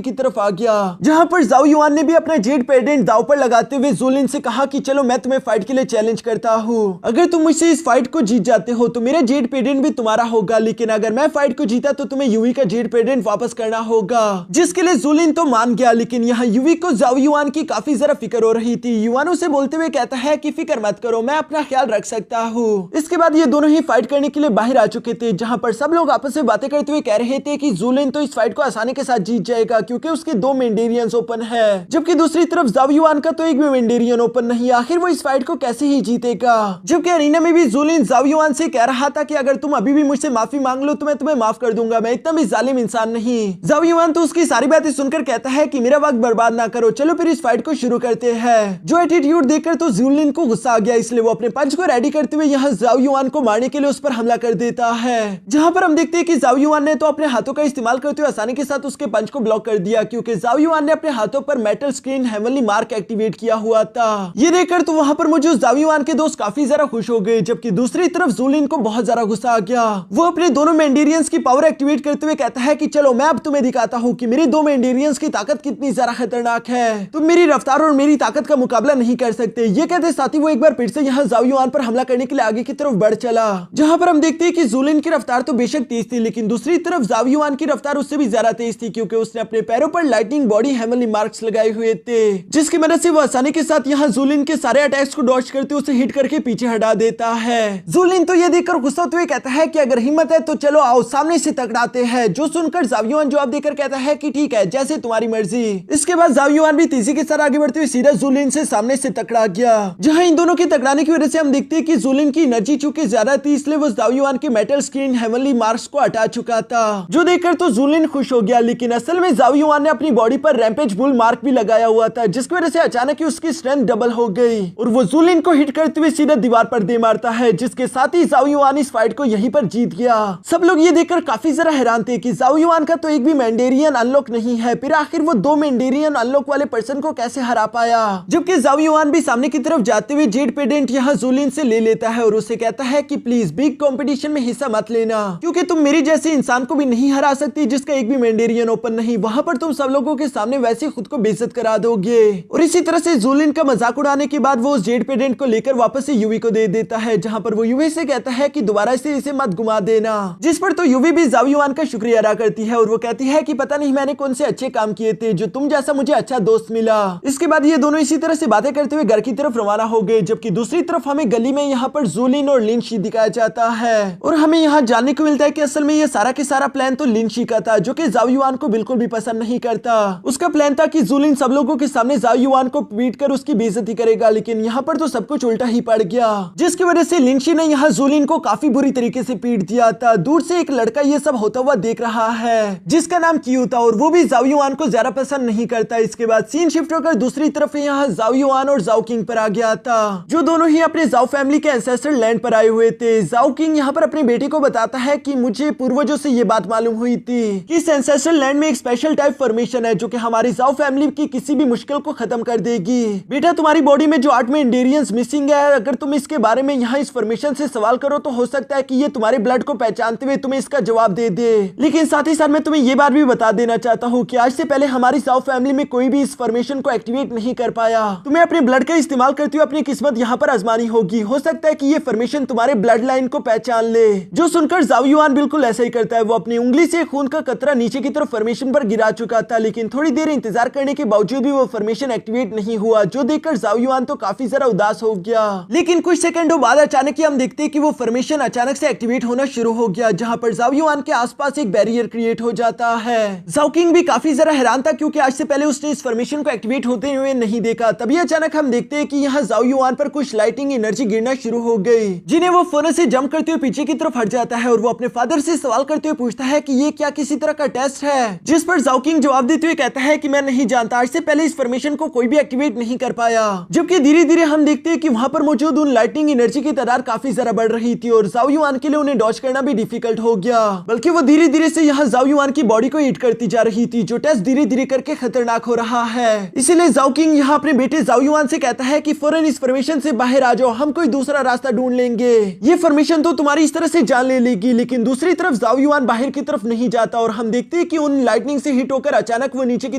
की तरफ आ गया, जहाँ पर जाओ युआन ने भी अपना जेड पेडेंट दाव पर लगाते हुए जुलिन से कहा कि चलो मैं तुम्हें फाइट के लिए चैलेंज करता हूँ, अगर तुम मुझसे इस फाइट को जीत जाते हो तो मेरा जेड पेडेंट भी तुम्हारा होगा, लेकिन अगर मैं फाइट को जीता तो तुम्हें यूवी का जेड पेडेंट वापस करना होगा। जिसके लिए जुलिन तो मान गया, लेकिन यहाँ यूवी को जाओ युआन की काफी जरा फिक्र हो रही थी। युआन उसे बोलते हुए कहता है कि फिक्र मत करो, मैं अपना ख्याल रख सकता हूँ। इसके बाद ये दोनों ही फाइट करने के लिए बाहर आ चुके थे, जहाँ पर सब लोग आपस में बातें करते हुए कह रहे थे कि जुलिन तो इस फाइट को आसानी के साथ जीत जाएगा क्योंकि उसके 2 मेंडेरियंस ओपन है, जबकि दूसरी तरफ जाओ युआन का तो एक भी मेंडेरियन ओपन नहीं। आखिर वो इस फाइट को कैसे ही जीतेगा? जबकि अरीना में भी जुलिन जाओ युआन से कह रहा था कि अगर तुम अभी भी मुझसे माफी मांग लो तो मैं तुम्हें माफ कर दूंगा, मैं इतना भी जालिम इंसान नहीं। जाओ युआन तो उसकी सारी बातें सुनकर कहता है कि मेरा वक्त बर्बाद ना करो, चलो फिर इस फाइट को शुरू करते हैं। जो एटीट्यूड देखकर तो जुलिन को गुस्सा आ गया, इसलिए वो अपने पंच को रेडी करते हुए यहाँ जाओ युआन को मारने के लिए उस पर हमला कर देता है, जहाँ पर हम देखते हैं कि जाओ युआन ने तो अपने हाथों का इस्तेमाल करते हुए आसानी के साथ उसके पंच को ब्लॉक कर दिया, क्योंकि जाओ युआन ने अपने हाथों पर metal screen heavenly mark activate किया हुआ था। ये देखकर तो वहां पर मौजूद जाओ युआन के दोस्त काफी ज्यादा खुश हो गए, जबकि दूसरी तरफ जुलिन को बहुत ज्यादा गुस्सा आ गया। वो अपने दोनों मेंडेरियंस की पावर एक्टिवेट करते हुए कहता है कि चलो मैं अब तुम्हें दिखाता हूँ कि मेरे 2 मेंडेरियंस की ताकत कितनी ज्यादा खतरनाक है, तुम मेरी रफ्तार और मेरी ताकत का मुकाबला नहीं कर सकते। ये कहते साथ ही वो एक बार फिर से यहाँ जाओ युआन पर हमला करने के लिए आगे की तरफ बढ़ चला, जहाँ पर हम देखते हैं कि जुलिन की रफ्तार तो बेशक तेज थी, लेकिन दूसरी तरफ जाओ युआन की रफ्तार उससे भी ज्यादा तेज थी, क्योंकि उसने अपने पैरों पर लाइटनिंग बॉडी हेवनली मार्क्स लगाए हुए थे, जिसकी मदद से वो आसानी के साथ यहाँ जुलिन के सारे अटैक्स को डॉज करते उसे हिट करके पीछे हटा देता है। जुलिन तो ये देखकर गुस्सा होते हुए कहता है कि अगर हिम्मत है तो चलो आओ सामने से टकराते हैं, जो सुनकर जाओ युआन जवाब देकर कहता है कि ठीक है जैसे तुम्हारी मर्जी। इसके बाद जाओ युआन भी तेजी के साथ आगे बढ़ते हुए सीधा जुलिन से सामने से टकरा गया, जहाँ इन दोनों के टकराने की वजह से हम देखते हैं कि जुलिन की एनर्जी चूंकि ज्यादा थी, इसलिए वो जाओ युआन के मेटल स्क्रीन हेवनली मार्क्स को हटा चुका था, जो देखकर तो जुलिन खुश हो गया, लेकिन असल में जाओ युआन ने अपनी बॉडी पर रैम्पेज बुल मार्क भी लगाया हुआ था, जिसकी वजह से अचानक ही उसकी स्ट्रेंथ डबल हो गई और वो जुलिन को हिट करते हुए सीधा दीवार पर दे मारता है, जिसके साथ ही जाओ युआन इस फाइट को यहीं पर जीत गया। सब लोग ये देखकर काफी जरा हैरान थे कि जाओ युआन का तो एक भी मेंडेरियन अनलॉक नहीं है, फिर आखिर वो 2 मेंडेरियन अनलॉक वाले पर्सन को कैसे हरा पाया। जबकि जाओ युआन भी सामने की तरफ जाते हुए जेड पेडेंट यहाँ जुलिन से ले लेता है और उसे कहता है कि प्लीज बिग कंपटीशन में हिस्सा मत लेना, क्योंकि तुम मेरी जैसे इंसान को भी नहीं हरा सकती जिसका एक भी मेंडेरियन ओपन नहीं, वहां पर तुम सब लोगों के सामने वैसे खुद को बेइज्जत करा दोगे। और इसी तरह से जुलिन का मजाक उड़ाने के बाद वो उस जेड पेडेंट को लेकर वापस से यूवी को दे देता है, जहां पर वो यूवी से कहता है कि दोबारा से इसे मत घुमा देना, जिस पर तो यूवी भी जाओ युआन का शुक्रिया अदा करती है और वो कहती है कि पता नहीं मैंने कौन से अच्छे काम किए थे जो तुम जैसा मुझे अच्छा दोस्त मिला। इसके बाद ये दोनों इसी तरह से बातें करते हुए घर की तरफ रवाना हो गए, जबकि दूसरी तरफ हमें गली में यहाँ पर जुलिन और लिनशी दिखाया जाता है और हमें यहाँ जानने को मिलता है कि असल में ये सारा के सारा प्लान तो लिनशी का था, जो कि जाओ युआन को बिल्कुल भी पसंद नहीं करता। उसका प्लान था कि जुलिन सब लोगों के सामने जाओ युआन को पीट कर उसकी बेइज्जती करेगा, लेकिन यहाँ पर तो सब कुछ उल्टा ही पड़ गया, जिसकी वजह से लिनशी ने यहाँ जुलिन को काफी बुरी तरीके से पीट दिया था। दूर से एक लड़का ये सब होता हुआ देख रहा है जिसका नाम क्यू था और वो भी जाओ युआन को ज्यादा पसंद नहीं करता। इसके बाद सीन शिफ्ट होकर दूसरी तरफ यहाँ जाओ युआन और जाओ किंग पर आ गया था, जो दोनों ही अपने जाओ फैमिली के एंसेस्टर लैंड पर आए हुए थे। जाओ किंग यहाँ पर अपने बेटे को बताता है कि मुझे पूर्वजों से ये बात मालूम हुई थी कि इस एंसेस्टर लैंड में एक स्पेशल टाइप फॉर्मेशन है जो कि हमारी जाओ फैमिली की किसी भी मुश्किल को खत्म कर देगी। बेटा तुम्हारी बॉडी में जो 8 मेंडेरियंस मिसिंग है, अगर तुम इसके बारे में यहाँ इस फॉर्मेशन से सवाल करो तो हो सकता है कि ये तुम्हारे ब्लड को पहचानते हुए तुम्हें इसका जवाब दे दे। लेकिन साथ ही साथ मैं तुम्हें ये बात भी बता देना चाहता हूँ कि आज से पहले हमारी जाओ फैमिली में कोई भी इस फॉर्मेशन को एक्टिवेट नहीं कर पाया। तुम्हें अपने ब्लड का इस्तेमाल करते हुए अपनी किस्मत यहाँ पर आजमानी होगी। हो सकता है कि ये फॉर्मेशन तुम्हारे ब्लड लाइन को पहचान ले। जो सुनकर जाओ युआन बिल्कुल ऐसा ही करता है। वो अपनी उंगली से खून का कतरा नीचे की तरफ फॉर्मेशन पर गिरा चुका था, लेकिन थोड़ी देर इंतजार करने के बावजूद भी वो फॉर्मेशन एक्टिवेट नहीं हुआ, जो देखकर जाओ युआन तो काफी जरा उदास हो गया। लेकिन कुछ सेकंडों बाद अचानक ही हम देखते हैं कि वो फॉर्मेशन अचानक से एक्टिवेट होना शुरू हो गया, जहां पर जाओ युआन के आसपास एक बैरियर क्रिएट हो जाता है। जाओ किंग भी काफी जरा हैरान था, क्योंकि आज से पहले उसने इस फॉर्मेशन को एक्टिवेट होते हुए नहीं देखा। तभी अचानक हम देखते हैं कि यहाँ जाओ युआन पर कुछ लाइटिंग एनर्जी गिरना शुरू हो गई, जिन्हें वो फौरन से जंप करते हुए पीछे की तरफ हट जाता है और वो अपने फादर से सवाल करते हुए पूछता है कि ये क्या किसी तरह का टेस्ट है, जिस पर जाओ किंग जवाब देते हुए कहता है कि मैं नहीं जानता, आज से पहले इस फॉर्मेशन को कोई भी एक्टिवेट नहीं कर पाया। जबकि धीरे धीरे हम देखते हैं कि वहां पर मौजूद उन लाइटिंग एनर्जी की तादाद काफी जरा बढ़ रही थी और जाओ युआन के लिए उन्हें डॉज करना भी डिफिकल्ट हो गया, बल्कि वो धीरे धीरे से यहाँ जाओ युआन की बॉडी को हिट करती जा रही थी, जो टेस्ट धीरे धीरे करके खतरनाक हो रहा है। इसीलिए जाओ किंग यहाँ अपने बेटे जाओ युआन से कहता है कि फौरन इस फॉर्मेशन से बाहर आ जाओ, हम कोई दूसरा रास्ता ढूंढ लेंगे। ये फॉर्मेशन तो तुम्हारी इस तरह से जान ले लेगी। लेकिन दूसरी तरफ जाओ युआन बाहर की तरफ नहीं जाता और हम देखते हैं कि उन लाइटनिंग से हिट होकर अचानक वो नीचे की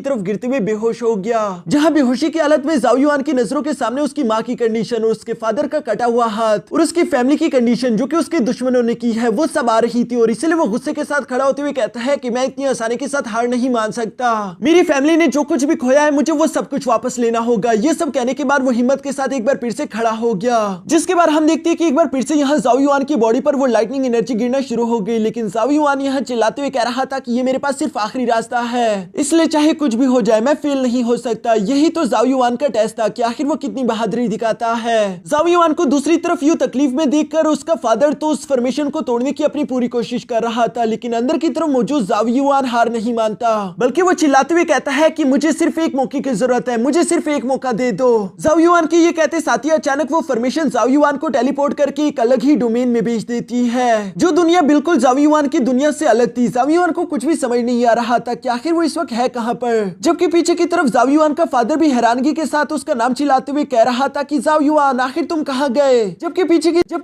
तरफ गिरते हुए बेहोश हो गया, जहां बेहोशी की हालत में जाओ युआन की नजरों के सामने उसकी माँ की कंडीशन और उसके फादर का कटा हुआ हाथ और उसकी फैमिली की कंडीशन जो कि उसके दुश्मनों ने की है वो सब आ रही थी। और इसलिए वो गुस्से के साथ खड़ा होते हुए कहता है कि मैं इतनी आसानी के साथ हार नहीं मान सकता, मेरी फैमिली ने जो कुछ भी खोया है मुझे वो सब कुछ वापस लेना होगा। ये सब कहने के बाद वो हिम्मत के साथ एक बार फिर से खड़ा हो गया, जिसके बाद हम देखते हैं कि एक बार फिर से यहाँ जाओ युआन की बॉडी पर वो लाइटनिंग एनर्जी गिरना शुरू हो गई, लेकिन जाओ युआन यहाँ चिल्लाते हुए कह रहा था कि ये मेरे पास सिर्फ आखिरी रास्ता है, इसलिए चाहे कुछ भी हो जाए मैं फेल नहीं हो सकता। यही तो जाओ युआन का टेस्ट था कि आखिर वो कितनी बहादुरी दिखाता है। जाओ युआन को दूसरी तरफ यूं तकलीफ में देखकर उसका फादर तो उस फॉर्मेशन को तोड़ने की अपनी पूरी कोशिश कर रहा था, लेकिन अंदर की तरफ मौजूद जाओ युआन हार नहीं मानता, बल्कि वो चिल्लाते हुए कहता है कि मुझे सिर्फ एक मौके की जरूरत है, मुझे सिर्फ एक मौका दे दो। जाओ युआन के ये कहते साथ ही अचानक वो फॉर्मेशन जाओ युआन को टेलीपोर्ट करके एक अलग ही डोमेन में भेज देती है, जो दुनिया बिल्कुल जाओ युआन की दुनिया से अलग थी। जाओ युआन को कुछ भी समझ नहीं आ रहा था कि आखिर वो इस वक्त है कहां पर, जबकि पीछे की तरफ जाओ युआन का फादर भी हैरानगी के साथ उसका नाम चिल्लाते हुए कह रहा था कि जाओ युआन आखिर तुम कहां गए। जबकि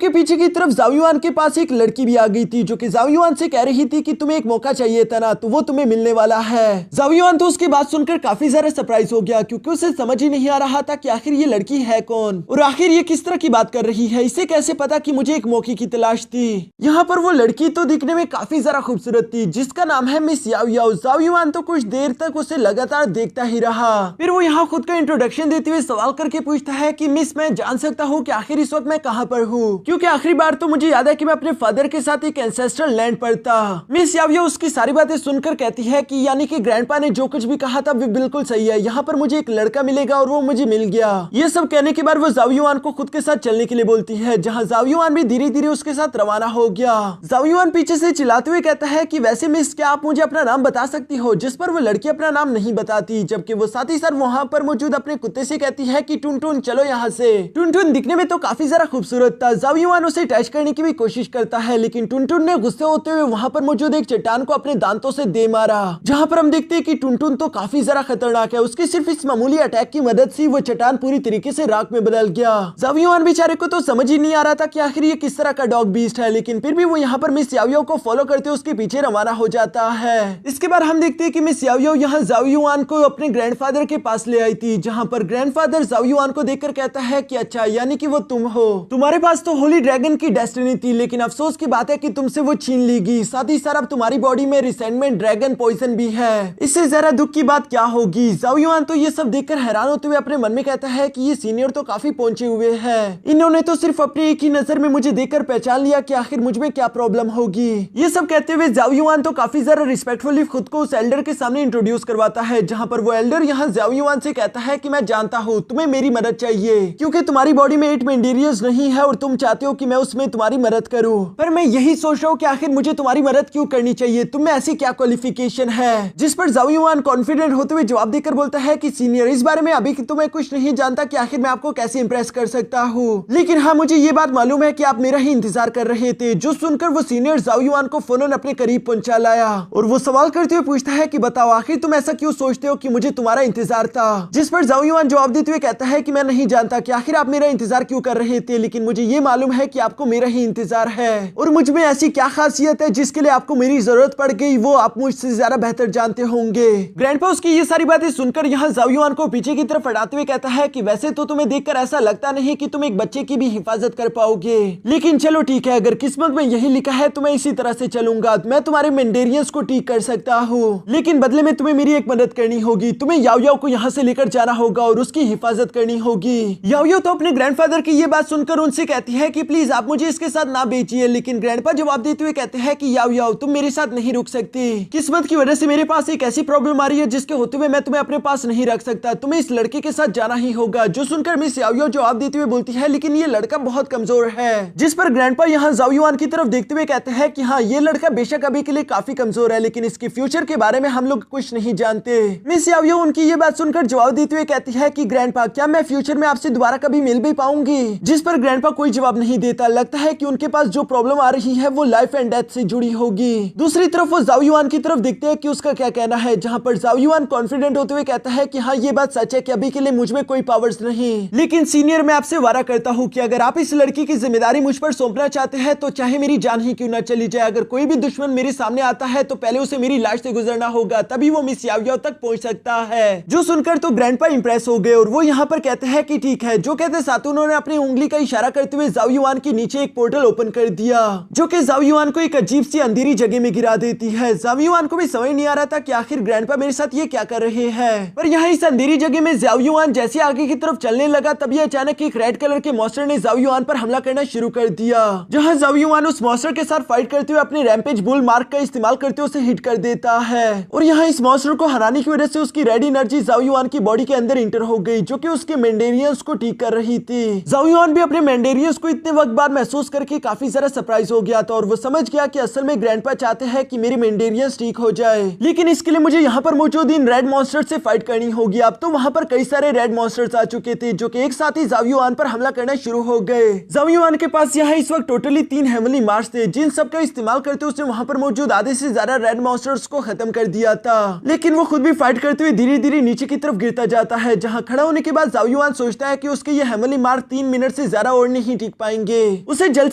पीछे की तरफ जाओ युआन के पास एक लड़की भी आ गई थी जो कि जाओ युआन से कह रही थी कि तुम्हें एक मौका चाहिए था ना, तो वो तुम्हें मिलने वाला है। जाओ युआन तो उसकी बात सुनकर काफी ज्यादा सरप्राइज हो गया, क्योंकि उसे समझ ही नहीं आ रहा था कि आखिर ये लड़की है कौन और आखिर ये किस तरह की बात कर रही है, इसे कैसे पता कि मुझे एक मौके की तलाश थी। यहाँ पर वो लड़की तो दिखने में काफी ज्यादा खूबसूरत थी, जिसका नाम है मिस याओ याओ। जाओ युआन तो कुछ देर तक उसे लगातार देखता ही रहा, फिर वो यहाँ खुद का इंट्रोडक्शन देते हुए सवाल करके पूछता है कि मिस मैं जान सकता हूँ कि आखिर इस वक्त मैं कहाँ पर हूँ, क्योंकि आखिरी बार तो मुझे याद है कि मैं अपने फादर के साथ एक एंसेस्ट्रल लैंड पर था। मिस याओ याओ उसकी सारी बातें सुनकर कहती है कि यानी कि ग्रैंडपा ने जो कुछ भी कहा था वो बिल्कुल सही है, यहाँ पर मुझे एक लड़का मिलेगा और वो मुझे मिल गया। ये सब कहने के बाद वो जाओ युआन को खुद के साथ चलने के लिए बोलती है, जहाँ जाओ युआन भी धीरे धीरे उसके साथ रवाना हो गया। जाओ युआन पीछे से चिल्लाते हुए कहता है कि वैसे मिस क्या आप मुझे अपना नाम बता सकती हो, जिस पर वो लड़की अपना नाम नहीं बताती, जबकि वो साथ ही साथ वहाँ पर मौजूद अपने कुत्ते से कहती है कि टुन टुन चलो यहाँ से। टुन टुन दिखने में तो काफी ज्यादा खूबसूरत था। जाओ युआन उसे टच करने की भी कोशिश करता है, लेकिन टुन टुन ने गुस्से होते हुए वहाँ पर मौजूद एक चट्टान को अपने दांतों से दे मारा, जहाँ पर हम देखते हैं कि टुन टुन तो काफी ज्यादा खतरनाक है। उसके सिर्फ इस मामूली अटैक की मदद से वो चट्टान पूरी तरीके से राख में बदल गया। जाओ युआन बेचारे को तो समझ ही नहीं आ रहा था कि आखिर ये किस तरह का डॉग बीस्ट है, लेकिन फिर भी वो यहाँ पर मिस याओ याओ को फॉलो करते उसके पीछे रवाना हो जाता है। इसके बाद हम देखते हैं कि मिस याओ याओ यहाँ जाओ युआन को अपने ग्रैंडफादर के पास ले आई थी, जहाँ पर ग्रैंडफादर जाओ युआन को देखकर कहता है कि अच्छा यानी कि वो तुम हो, तुम्हारे पास तो होली ड्रैगन की डेस्टिनी थी, लेकिन अफसोस की बात है कि तुमसे वो छीन ली गई। साथ ही साथ अब तुम्हारी बॉडी में रिसेंटमेंट ड्रैगन पॉइजन भी है, इससे ज्यादा दुख की बात क्या होगी। जाओ युआन तो ये सब देखकर हैरान होते हुए अपने मन में कहता है कि ये सीनियर तो काफी पहुंचे हुए हैं, इन्होंने तो सिर्फ अपनी एक ही नजर में मुझे देखकर पहचान लिया कि आखिर मुझ में क्या प्रॉब्लम होगी। ये सब कहते हुए जाओ युआन तो काफी ज्यादा रिस्पेक्टफुली खुद को उस एल्डर के सामने इंट्रोड्यूस करवाता है, जहाँ पर वो एल्डर यहाँ जाओ युआन से कहता है कि मैं जानता हूँ तुम्हें मेरी मदद चाहिए, क्योंकि तुम्हारी बॉडी में 8 मेंडेरियर्स नहीं है और तुम चाहते हो कि मैं उसमें तुम्हारी मदद करूँ, पर मैं यही सोच रहा हूँ कि आखिर मुझे तुम्हारी मदद क्यों करनी चाहिए, तुम में ऐसी क्या क्वालिफिकेशन है। जिस पर जाओ युआन कॉन्फिडेंट होते हुए जवाब देकर बोलता है कि सीनियर इस बारे में अभी तो मैं कुछ नहीं जानता कि आखिर मैं आपको कैसे इंप्रेस कर सकता हूँ, लेकिन हाँ मुझे ये बात मालूम है कि आप मेरा ही इंतजार कर रहे थे। जो सुनकर वो सीनियर जाओ युआन को फौरन अपने करीब पहुंचा लाया और वो सवाल करते हुए पूछता है कि बताओ आखिर तुम ऐसा क्यों सोचते हो कि मुझे तुम्हारा इंतजार था। जिस पर जाओ युआन जवाब देते हुए कहता है कि मैं नहीं जानता कि आखिर आप मेरा इंतजार क्यों कर रहे थे, लेकिन मुझे ये मालूम है कि आपको मेरा ही इंतजार है और मुझ में ऐसी क्या खासियत है जिसके लिए आपको मेरी जरूरत पड़ गई, वो आप मुझसे ज्यादा बेहतर जानते होंगे। ग्रैंडपा उसकी ये सारी बातें सुनकर यहाँ जाओ युआन को पीछे की तरफ हटाते हुए कहता है कि वैसे तो तुम्हें देखकर ऐसा लगता नहीं कि तुम एक बच्चे की भी हिफाजत कर पाओगे, लेकिन चलो ठीक है, अगर किस्मत में यही लिखा है तो मैं इसी तरह से चलूंगा। मैं तुम्हारे मेंडेरियंस को ठीक कर सकता हूँ, लेकिन बदले में तुम्हें मेरी एक मदद करनी होगी। तुम्हें याओ याओ को यहाँ से लेकर जाना होगा और उसकी हिफाजत करनी होगी। याओ याओ तो अपने ग्रैंडफादर की ये बात सुनकर उनसे कहती है कि प्लीज आप मुझे इसके साथ ना बेचिए, लेकिन ग्रैंडपा जवाब देते हुए कहते हैं कि याओ याओ तुम मेरे साथ नहीं रुक सकती, किस्मत की वजह से मेरे पास एक ऐसी प्रॉब्लम आ रही है जिसके होते हुए मैं तुम्हें अपने पास नहीं रख सकता, तुम्हें इस लड़के के साथ जाना ही होगा। जो सुनकर मिस याओ याओ जवाब देते हुए बोलती है लेकिन ये लड़का बहुत कमजोर है। जिस पर ग्रैंडपा यहाँ जाओ युआन की तरफ देखते हुए कहते हैं कि हाँ ये लड़का बेशक अभी के लिए काफी कमजोर है, लेकिन इसके फ्यूचर के बारे में हम लोग कुछ नहीं जानते। मिस याओ याओ उनकी ये बात सुनकर जवाब देते हुए कहती है कि ग्रैंडपा क्या मैं फ्यूचर में आपसे दोबारा कभी मिल भी पाऊंगी। जिस पर ग्रैंडपा कोई जवाब नहीं देता, लगता है कि उनके पास जो प्रॉब्लम आ रही है वो लाइफ एंड डेथ से जुड़ी होगी। दूसरी तरफ वो जाओ युआन की तरफ देखते हैं कि उसका क्या कहना है, जहाँ पर जाओ युआन कॉन्फिडेंट होते हुए कहता है कि हाँ ये बात सच है कि अभी के लिए मुझ में कोई पावर्स नहीं, लेकिन सीनियर मैं आपसे वादा करता हूँ कि अगर आप इस लड़की की जिम्मेदारी मुझ पर सौंपना चाहते हैं तो चाहे मेरी जान ही क्यों न चली जाए अगर कोई भी दुश्मन मेरे सामने आता है तो पहले उसे मेरी लाश से गुजरना होगा, तभी वो मिस याओ याओ तक पहुंच सकता है। जो सुनकर तो ग्रैंडपा इंप्रेस हो गए और वो यहाँ पर कहते हैं कि ठीक है। जो कहते साथ उन्होंने अपनी उंगली का इशारा करते हुए जाओ युआन के नीचे एक पोर्टल ओपन कर दिया, जो कि जाओ युआन को एक अजीब सी अंधेरी जगह में गिरा देती है। जाओ युआन को भी समझ नहीं आ रहा था कि आखिर ग्रैंडपा मेरे साथ ये क्या कर रहे हैं। पर यहाँ इस अंधेरी जगह में जाओ युआन जैसे आगे की तरफ चलने लगा तभी अचानक एक रेड कलर के मॉन्स्टर ने जाओ युआन पर हमला करना शुरू कर दिया, जहाँ जाओ युआन उस मॉन्स्टर के साथ फाइट करते हुए अपने रैम्पेज बुल मार्क का इस्तेमाल करते हुए उसे हिट कर देता है। और यहाँ इस मॉन्स्टर को हराने की वजह से उसकी रेड एनर्जी जाओ युआन की बॉडी के अंदर इंटर हो गई, जो कि उसके मेंडेरियंस को ठीक कर रही थी। जाओ युआन भी अपने मेंडेरियंस को इतने वक्त बाद महसूस करके काफी ज्यादा सरप्राइज हो गया था और वो समझ गया कि असल में ग्रैंडपा चाहते हैं कि मेरे मेंडेरियंस ठीक हो जाए, लेकिन इसके लिए मुझे यहाँ पर मौजूद इन रेड मॉन्स्टर से फाइट करनी होगी। अब तो वहाँ पर कई सारे रेड मॉन्स्टर्स आ चुके थे, जो कि एक साथ ही जाओ युआन पर हमला करना शुरू हो गए। जाओ युआन के पास यहाँ इस वक्त टोटली 3 हेवनली मार्स थे, जिन सब का इस्तेमाल करते उसने वहाँ पर मौजूद आधे से ज्यादा रेड मॉन्स्टर्स को खत्म कर दिया था। लेकिन वो खुद भी फाइट करते हुए धीरे धीरे नीचे की तरफ गिरता जाता है, जहाँ खड़ा होने के बाद जाओ युआन सोचता है कि उसके ये हेवनली मार्स 3 मिनट से ज्यादा और नहीं टिक पाएंगे, उसे जल्द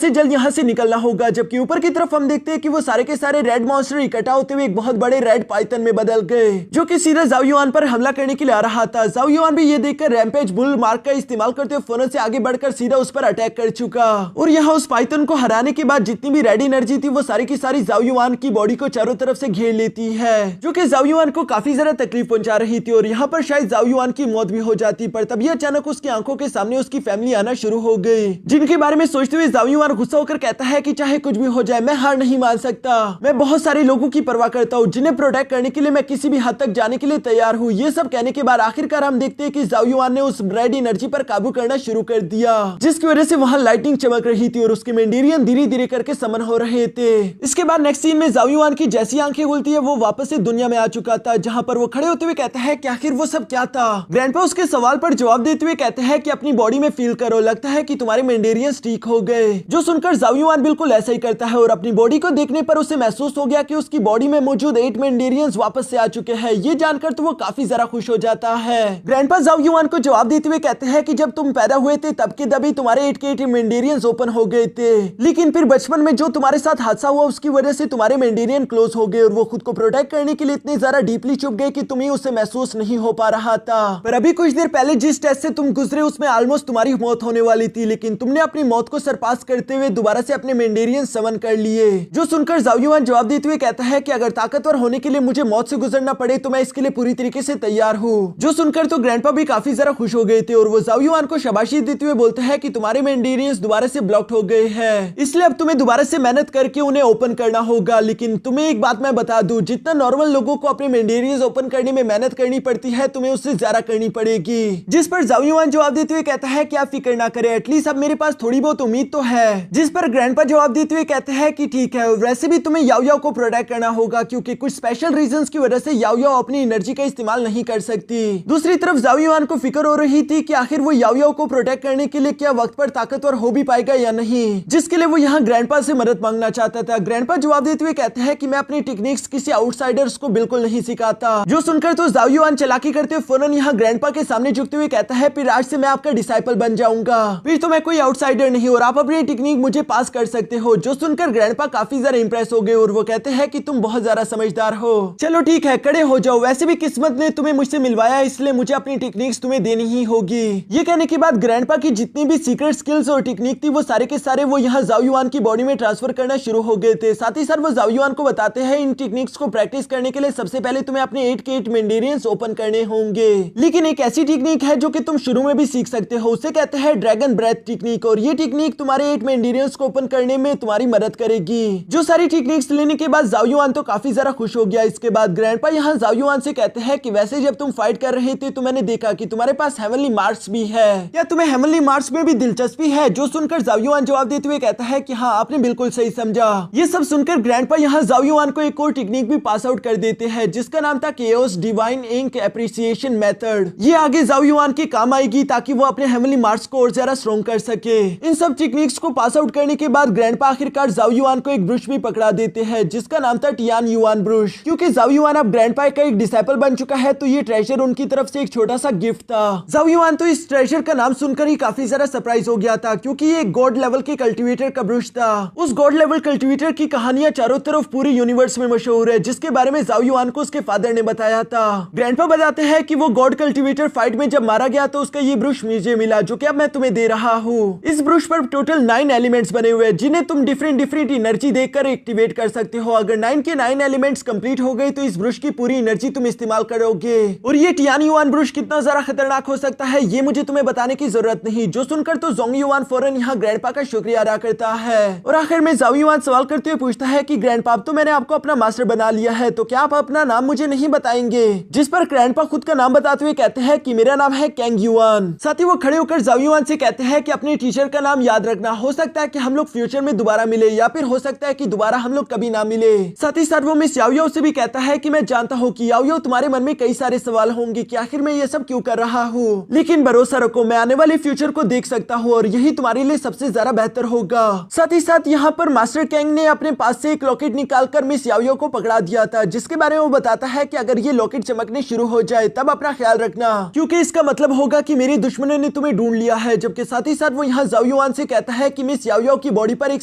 से जल्द यहाँ से निकलना होगा। जबकि ऊपर की तरफ हम देखते हैं कि वो सारे के सारे रेड मॉन्स्टर इकट्ठा होते हुए एक बहुत बड़े रेड पाइथन में बदल गए, जो कि सीधा जाओ युआन पर हमला करने के लिए आ रहा था। जाओ युआन भी ये देखकर रैम्पेज बुल मार्क का इस्तेमाल करते हुए फौरन से आगे बढ़कर सीधा उस पर अटैक कर चुका और यहाँ उस पाइथन को हराने के बाद जितनी भी रेड एनर्जी थी वो सारी की सारी जाओ युआन की बॉडी को चारों तरफ से घेर लेती है, जो कि जाओ युआन को काफी ज्यादा तकलीफ पहुंचा रही थी और यहाँ पर शायद जाओ युआन की मौत भी हो जाती। पर तभी अचानक उसकी आंखों के सामने उसकी फैमिली आना शुरू हो गई, जिनके बारे में सोचते हुए जाओ युआन गुस्सा होकर कहता है कि चाहे कुछ भी हो जाए मैं हार नहीं मान सकता, मैं बहुत सारे लोगों की परवाह करता हूँ जिन्हें प्रोटेक्ट करने के लिए मैं किसी भी हद तक जाने के लिए तैयार हूँ। ये सब कहने के बाद आखिरकार हम देखते हैं कि जाओ युआन ने उस रेड एनर्जी पर काबू करना शुरू कर दिया, जिसकी वजह से वहां लाइटिंग चमक रही थी और उसके मेंडेरियन धीरे धीरे करके समन हो रहे थे। इसके बाद नेक्स्ट सीन में जाओ युआन की जैसी आंखें खुलती है वो वापस से दुनिया में आ चुका था, जहां पर वो खड़े होते हुए कहता है कि आखिर वो सब क्या था। ग्रैंडपा उसके सवाल पर जवाब देते हुए कहते हैं कि अपनी बॉडी में फील करो, लगता है कि तुम्हारे मेंडेरियंस ठीक हो गए। जो सुनकर जाओ युआन बिल्कुल ऐसा ही करता है और अपनी बॉडी को देखने पर उसे महसूस हो गया कि उसकी बॉडी में मौजूद 8 मेंडेरियंस वापस से आ चुके हैं। ये जानकर तो वो काफी ज्यादा खुश हो जाता है। ग्रैंडपा जाओ युआन को जवाब देते हुए कहते हैं कि जब तुम पैदा हुए थे तब के तभी तुम्हारे 8 के 8 मेंडेरियंस ओपन हो गए थे, लेकिन फिर बचपन में जो तुम्हारे साथ हादसा हुआ उसकी वजह से तुम्हारे मेंडेरियन क्लोज हो गए और वो खुद को प्रोटेक्ट करने के लिए इतने ज्यादा डीपली छुप गए कि तुम्हें उसे महसूस नहीं हो पा रहा था। पर अभी कुछ देर पहले जिस टेस्ट से तुम गुजरे उसमें ऑलमोस्ट तुम्हारी मौत होने वाली थी, लेकिन तुमने अपनी मौत को सरपास करते हुए दोबारा से अपने मेंडेरियन समन कर लिए। जो सुनकर जाओ युआन जवाब देते हुए कहता है कि अगर ताकतवर होने के लिए मुझे मौत से गुजरना पड़े तो मैं इसके लिए पूरी तरीके से तैयार हूँ। जो सुनकर तो ग्रैंडपा भी काफी ज्यादा खुश हो गए थे और वो जाओ युआन को शाबाशी देते हुए बोलते हैं कि तुम्हारे मेंडेरियंस दोबारा से ब्लॉक्ड हो गए हैं, इसलिए अब तुम्हें दोबारा से मेहनत करके उन्हें ओपन करना होगा। लेकिन तुम्हें एक बात मैं बता दूं, जितना नॉर्मल लोगों को अपने मेंडेरियंस ओपन करने में मेहनत करनी पड़ती है तुम्हें उससे ज्यादा करनी पड़ेगी। जिस पर जाओ युआन जवाब देते हुए कहता है कि आप फिक्र ना करें, एटलीस्ट अब मेरे पास थोड़ी बहुत उम्मीद तो है। जिस पर ग्रैंडपा जवाब देते हुए कहते हैं कि ठीक है, वैसे भी तुम्हें याओ याओ को प्रोटेक्ट करना होगा क्योंकि कुछ स्पेशल रीजंस की वजह से याओ याओ अपनी एनर्जी का इस्तेमाल नहीं कर सकती। दूसरी तरफ जाओ युआन को फिक्र हो रही थी कि आखिर वो याओ याओ को प्रोटेक्ट करने के लिए क्या वक्त पर ताकतवर हो भी पाएगा या नहीं, जिसके लिए वो यहाँ ग्रैंडपा से मदद मांगना चाहता था। ग्रैंडपा जवाब देते हुए कहते हैं कि मैं अपनी टेक्निक्स किसी आउटसाइडर्स को बिल्कुल नहीं सिखाता। जो सुनकर तो जाओ युआन चालाकी करते हुए फौरन यहाँ ग्रैंडपा के सामने झुकते हुए कहता है फिर आज से मैं आपका डिसाइपल बन जाऊंगा, फिर तो मैं कोई आउटसाइडर नहीं और आप अपनी टेक्निक मुझे पास कर सकते हो। जो सुनकर ग्रैंडपा काफी ज्यादा इंप्रेस हो गए और वो कहते हैं कि तुम बहुत ज्यादा समझदार हो, चलो ठीक है खड़े हो जाओ, वैसे भी किस्मत ने तुम्हें मुझसे मिलवाया इसलिए मुझे अपनी टेक्निक्स तुम्हें देनी ही होगी। ये कहने के बाद ग्रैंडपा की जितनी भी सीक्रेट स्किल्स और टेक्निक थी वो सारे के सारे वो यहाँ जाओ युआन की बॉडी में ट्रांसफर करना शुरू हो गए थे। साथ ही साथ वो जाओ युआन को बताते हैं इन टेक्निक्स को प्रैक्टिस करने के लिए सबसे पहले तुम्हें अपने 8 के 8 मेंडेरियंस ओपन करने होंगे, लेकिन एक ऐसी टेक्निक है जो कि तुम शुरू में भी सीख सकते हो, उसे कहते हैं ड्रैगन ब्रेथ टेक्निक और ये टेक्निक तुम्हारे 8 मेंडेरियंस को ओपन करने में तुम्हारी मदद करेगी। जो सारी टेक्निक्स लेने के बाद जाओ युआन तो काफी ज्यादा खुश हो गया। इसके बाद ग्रैंडपा यहाँ जाओ युआन से कहते हैं कि वैसे जब तुम फाइट कर रहे थे तो मैंने देखा कि तुम्हारे पास हेवनली मार्स भी है, क्या तुम्हें हेवनली मार्स में भी दिलचस्पी है? जो सुनकर जाओ युआन जवाब देते हुए कहता है कि हाँ आपने बिल्कुल सही समझा। ये सब सुनकर ग्रैंडपा यहाँ जाओ युआन को एक और टेक्निक भी पास आउट कर देते हैं जिसका नाम था chaos divine ink appreciation method. ये आगे जाओ युआन के काम आएगी ताकि वो अपने हेवनली मार्स को और ज्यादा स्ट्रॉन्ग कर सके। इन सब टेक्निक्स को पास आउट करने के बाद ग्रैंडपा आखिरकार जाओ युआन को एक ब्रुश भी पकड़ा देते हैं जिसका नाम था टियान युआन ब्रुश। क्योंकि जाओ युआन अब ग्रैंडपा का एक डिसाइपल बन चुका है तो ये ट्रेजर उनकी तरफ से एक छोटा सा गिफ्ट था। जाओ युआन तो इस ट्रेजर का नाम सुनकर ही काफी ज्यादा सरप्राइज हो गया था क्योंकि ये गॉड लेवल के कल्टीवेटर का ब्रुश था। उस गॉड लेवल कल्टीवेटर की कहानियां चारों तरफ पूरे यूनिवर्स में मशहूर है, जिसके बारे में जाओ युआन को उसके फादर ने बताया था। ग्रैंडपा बताते हैं कि वो गॉड कल्टीवेटर फाइट में जब मारा गया तो उसका ये ब्रुश मुझे मिला, जो कि अब मैं तुम्हें दे रहा हूँ। इस ब्रुश पर टोटल 9 एलिमेंट्स बने हुए हैं, जिन्हें तुम डिफरेंट एनर्जी देकर एक्टिवेट कर सकते हो। अगर 9 के 9 एलिमेंट्स कंप्लीट हो गए तो इस ब्रुश की पूरी एनर्जी तुम इस्तेमाल करोगे। और ये टियान युआन ब्रुश कितना ज्यादा खतरनाक हो सकता है ये मुझे तुम्हें बताने की जरूरत नहीं। जो सुनकर तो जोंग युआन फौरन यहाँ ग्रैंडपा का शुक्रिया अदा करता है। और आखिर में जाओ युआन सवाल करते हुए पूछता है कि ग्रैंडपा, अब तो मैंने आपको अपना मास्टर बना लिया है, तो क्या आप अपना नाम मुझे नहीं बताएंगे? जिस पर ग्रैंडपा खुद का नाम बताते हुए कहते हैं कि मेरा नाम है कैंग युआन। साथ ही वो खड़े होकर जाओ युआन से कहते हैं कि अपने टीचर का नाम याद रखना, हो सकता है कि हम लोग फ्यूचर में दोबारा मिले या फिर हो सकता है कि दोबारा हम लोग कभी ना मिले। साथ ही साथ वो मिस याओ याओ से भी कहता है कि मैं जानता हूँ कि याओ याओ तुम्हारे मन में कई सारे सवाल होंगे कि आखिर मैं ये सब क्यों कर रहा हूँ, लेकिन भरोसा रखो मैं आने वाले फ्यूचर को देख सकता हूँ और यही तुम्हारे लिए सबसे ज्यादा बेहतर होगा। साथ ही साथ यहाँ पर मास्टर कैंग ने अपने पास से एक लॉकेट निकालकर मिस याओ याओ को पकड़ा दिया था, जिसके बारे में वो बताता है कि अगर ये लॉकेट चमकने शुरू हो जाए तब अपना ख्याल रखना, क्योंकि इसका मतलब होगा कि मेरे दुश्मनों ने तुम्हें ढूंढ लिया है। जबकि साथ ही साथ वो यहाँ जाओ युआन से कहता है कि मिस याओ याओ की बॉडी पर एक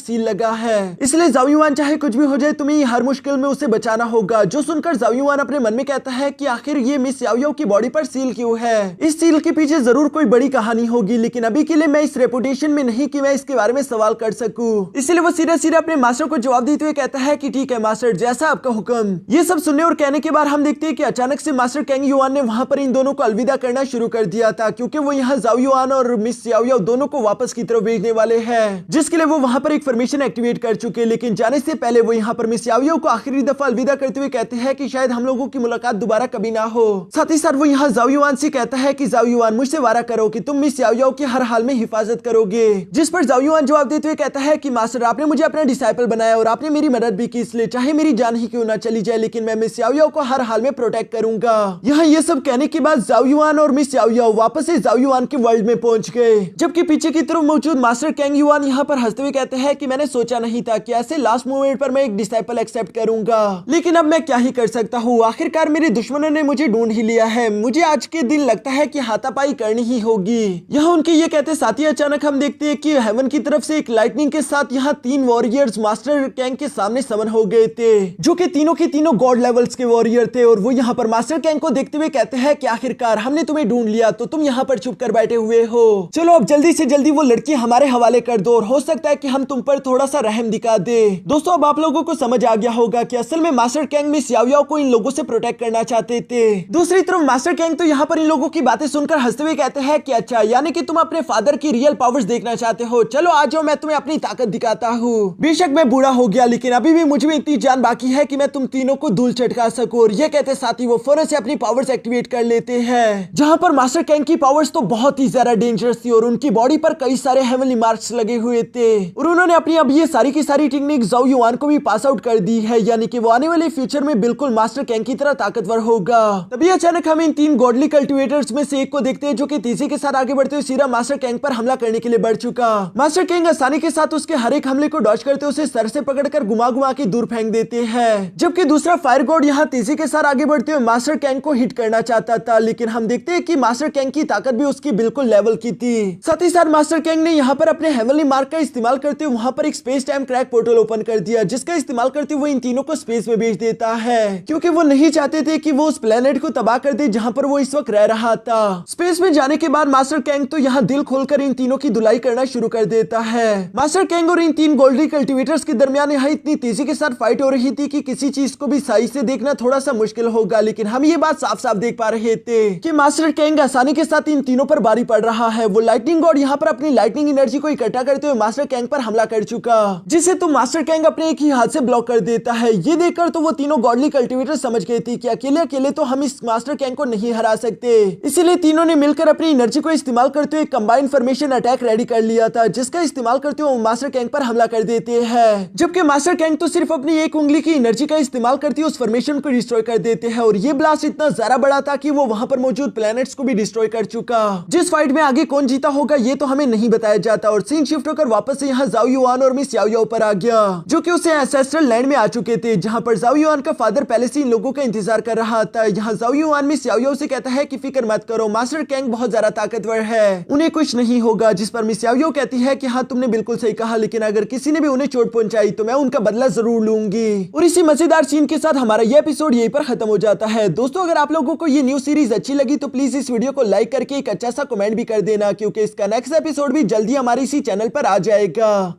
सील लगा है, इसलिए जाओ युआन चाहे कुछ भी हो जाए तुम्हें हर मुश्किल में उसे बचाना होगा। जो सुनकर जाओ युआन अपने मन में कहता है कि आखिर ये मिस याओ याओ की बॉडी पर सील क्यों है, इस सील के पीछे जरूर कोई बड़ी कहानी होगी, लेकिन अभी के लिए मैं इस रेपुटेशन में नहीं कि मैं इसके बारे में सवाल कर सकूं। इसलिए वो सीधा सीधा अपने मास्टर को जवाब देते हुए कहता है कि ठीक है मास्टर, जैसा आपका हुक्म। ये सब सुनने और कहने के बाद हम देखते हैं कि अचानक से मास्टर कैंग युआन ने वहां पर इन दोनों को अलविदा करना शुरू कर दिया था, क्योंकि वो यहाँ जाओ युआन और मिस याओ याओ दोनों को वापस की तरफ भेजने वाले हैं, जिसके लिए वो वहां पर एक फॉर्मेशन एक्टिवेट कर चुके। लेकिन जाने से पहले वो यहाँ पर मिस याओ याओ को आखिरी दफा अलविदा करते हुए कहते हैं कि शायद हम लोगों की मुलाकात दोबारा कभी ना हो। साथ ही साथ वो यहाँ जाओ युआन से कहता है कि जाओ युआन, मुझसे वादा करो कि तुम मिस याओ याओ की हर हाल में हिफाजत करोगे। जिस पर जाओ युआन जवाब देते हुए कहता है कि मास्टर, आपने मुझे अपना डिसाइपल बनाया और आपने मेरी मदद भी की, इसलिए चाहे मेरी जान ही क्यों ना चली जाए लेकिन मैं मिस याओ याओ को हर हाल में प्रोटेक्ट करूंगा। यहाँ ये सब कहने के बाद जाओ युआन और मिस याओ याओ वापस से जाओ युआन के वर्ल्ड में पहुंच गए, जबकि पीछे की तरफ मौजूद मास्टर कैंग युआन यहाँ पर हंसते हुए कहते हैं कि मैंने सोचा नहीं था कि ऐसे लास्ट मोमेंट पर मैं एक डिसाइपल एक्सेप्ट करूंगा, लेकिन अब मैं क्या ही कर सकता हूँ, आखिरकार मेरे दुश्मनों ने मुझे ढूंढ ही लिया है, मुझे आज के दिन लगता है कि हाथापाई करनी ही होगी। यहाँ उनके ये कहते साथ ही अचानक हम देखते हैं कि हेवन की तरफ से एक लाइटनिंग के साथ यहाँ 3 वॉरियर्स मास्टर कैंग के सामने समन हो गए थे, जो कि तीनों के तीनों गॉड लेवल्स के वॉरियर थे। और वो यहाँ पर मास्टर कैंग को देखते हुए कहते हैं कि आखिरकार हमने तुम्हें ढूंढ लिया, तो तुम यहाँ पर छुप कर बैठे हुए हो, चलो अब जल्दी से जल्दी वो लड़की हमारे हवाले कर दो और हो सकता है कि हम तुम पर थोड़ा सा रहम दिखा दे। दोस्तों, अब आप लोगों को समझ आ गया होगा कि असल में मास्टर कैंग मिस याओ याओ को इन लोगों से प्रोटेक्ट करना चाहते थे। दूसरी तरफ मास्टर कैंग तो यहाँ पर इन लोगों की बातें सुनकर हंसते हुए कहते हैं कि अच्छा, यानी कि तुम अपने फादर की रियल पावर्स देखना चाहते हो, चलो आ जाओ, मैं तुम्हें अपनी ताकत दिखाता हूँ। बेशक मैं बूढ़ा हो गया लेकिन अभी भी मुझ में इतनी जान बाकी है कि मैं तुम तीनों को धूल चटका सकूं। और ये कहते साथ ही वो फौरन से अपनी पावर्स एक्टिवेट कर लेते हैं, जहां पर मास्टर कैंग की पावर्स तो बहुत ही ज्यादा डेंजरस थी और उनकी बॉडी पर कई सारे हेवनली मार्क्स लगे हुए थे और उन्होंने अपनी अब ये सारी की सारी टेक्निक जाओ युआन को भी पास आउट कर दी है, यानी कि वो आने वाले फ्यूचर में बिल्कुल मास्टर कैंग की तरह ताकतवर होगा। तभी अचानक हम इन 3 गॉडली कल्टिवेटर्स में से एक को देखते हैं, जो कि तेजी के साथ आगे बढ़ते हुए सीधा मास्टर कैंग पर हमला करने के लिए बढ़ चुका। मास्टर कैंग आसानी के साथ उसके हर एक हमले को डॉज करते उसे सर से पकड़कर घुमा घुमा के दूर फेंक देते हैं, जबकि दूसरा फायर गॉड यहाँ तेजी के साथ आगे बढ़ते हुए मास्टर कैंग को हिट करना चाहता था, लेकिन हम देखते हैं कि मास्टर कैंग की ताकत भी उसकी बिल्कुल लेवल की थी। साथ ही साथ मास्टर कैंग ने यहाँ पर अपने हेवनली मार्क का इस्तेमाल करते हुए वहां पर एक space time crack portal open कर दिया, जिसका इस्तेमाल करते हुए इन तीनों को स्पेस में भेज देता है, क्योंकि वो नहीं चाहते थे कि वो उस प्लेनेट को तबाह कर दे जहां पर वो इस वक्त रह रहा था। स्पेस में जाने के बाद मास्टर कैंग तो यहाँ दिल खोलकर इन तीनों की धुलाई करना शुरू कर देता है। मास्टर कैंग और इन 3 गोल्डी कल्टिवेटर्स के दरमियान यहाँ इतनी तेजी के साथ फाइट हो रही थी कि किसी चीज को भी सही से देखना थोड़ा सा मुश्किल होगा, लेकिन हम ये बात साफ साफ देख पा रहे थे कि मास्टर कैंग आसानी के साथ इन तीनों पर भारी पड़ रहा है। वो लाइटनिंग गॉड यहाँ पर अपनी लाइटनिंग एनर्जी को इकट्ठा करते हुए मास्टर कैंग पर हमला कर चुका, जिसे तो मास्टर कैंग अपने एक ही हाथ से ब्लॉक कर देता है। ये देखकर तो वो तीनों गॉडली कल्टिवेटर समझ गए थे कि अकेले अकेले तो हम इस मास्टर कैंग को नहीं हरा सकते, इसीलिए तीनों ने मिलकर अपनी एनर्जी को इस्तेमाल करते हुए कंबाइंड फॉर्मेशन अटैक रेडी कर लिया था, जिसका इस्तेमाल करते हुए मास्टर कैंग पर हमला कर देते हैं। जबकि मास्टर कैंग तो सिर्फ अपनी एक उंगली की एनर्जी का इस्तेमाल करते हुए उस फॉर्मेशन को डिस्ट्रॉय कर देते हैं और ये ब्लास्ट इतना ज्यादा बड़ा था कि वो वहां पर मौजूद प्लैनेट्स को भी डिस्ट्रॉय कर चुका। जिस फाइट में आगे कौन जीता होगा ये तो हमें नहीं बताया जाता और सीन शिफ्ट होकर वापस से यहाँ जाओ युआन और मिस याओ याओ पर आ गया, जो कि उसे एंसेस्ट्रल लैंड में आ चुके थे, जहां पर जाओ युआन का फादर पहले से इन लोगों का इंतजार कर रहा था। यहाँ जाओ युआन मिस याओ याओ से कहता है कि फिक्र मत करो, मास्टर कैंग बहुत ज्यादा ताकतवर है, उन्हें कुछ नहीं होगा। जिस पर मिस याओ याओ कहती है कि हाँ तुमने बिल्कुल सही कहा, लेकिन अगर किसी ने भी उन्हें चोट चोट पहुंचाई तो मैं उनका बदला जरूर लूंगी। और इसी मजेदार सीन के साथ हमारा ये एपिसोड यहीं पर खत्म हो जाता है। दोस्तों अगर आप लोगों को ये न्यू सीरीज अच्छी लगी तो प्लीज इस वीडियो को लाइक करके एक अच्छा सा कमेंट भी कर देना, क्योंकि इसका नेक्स्ट एपिसोड भी जल्दी हमारे इसी चैनल पर आ जाएगा।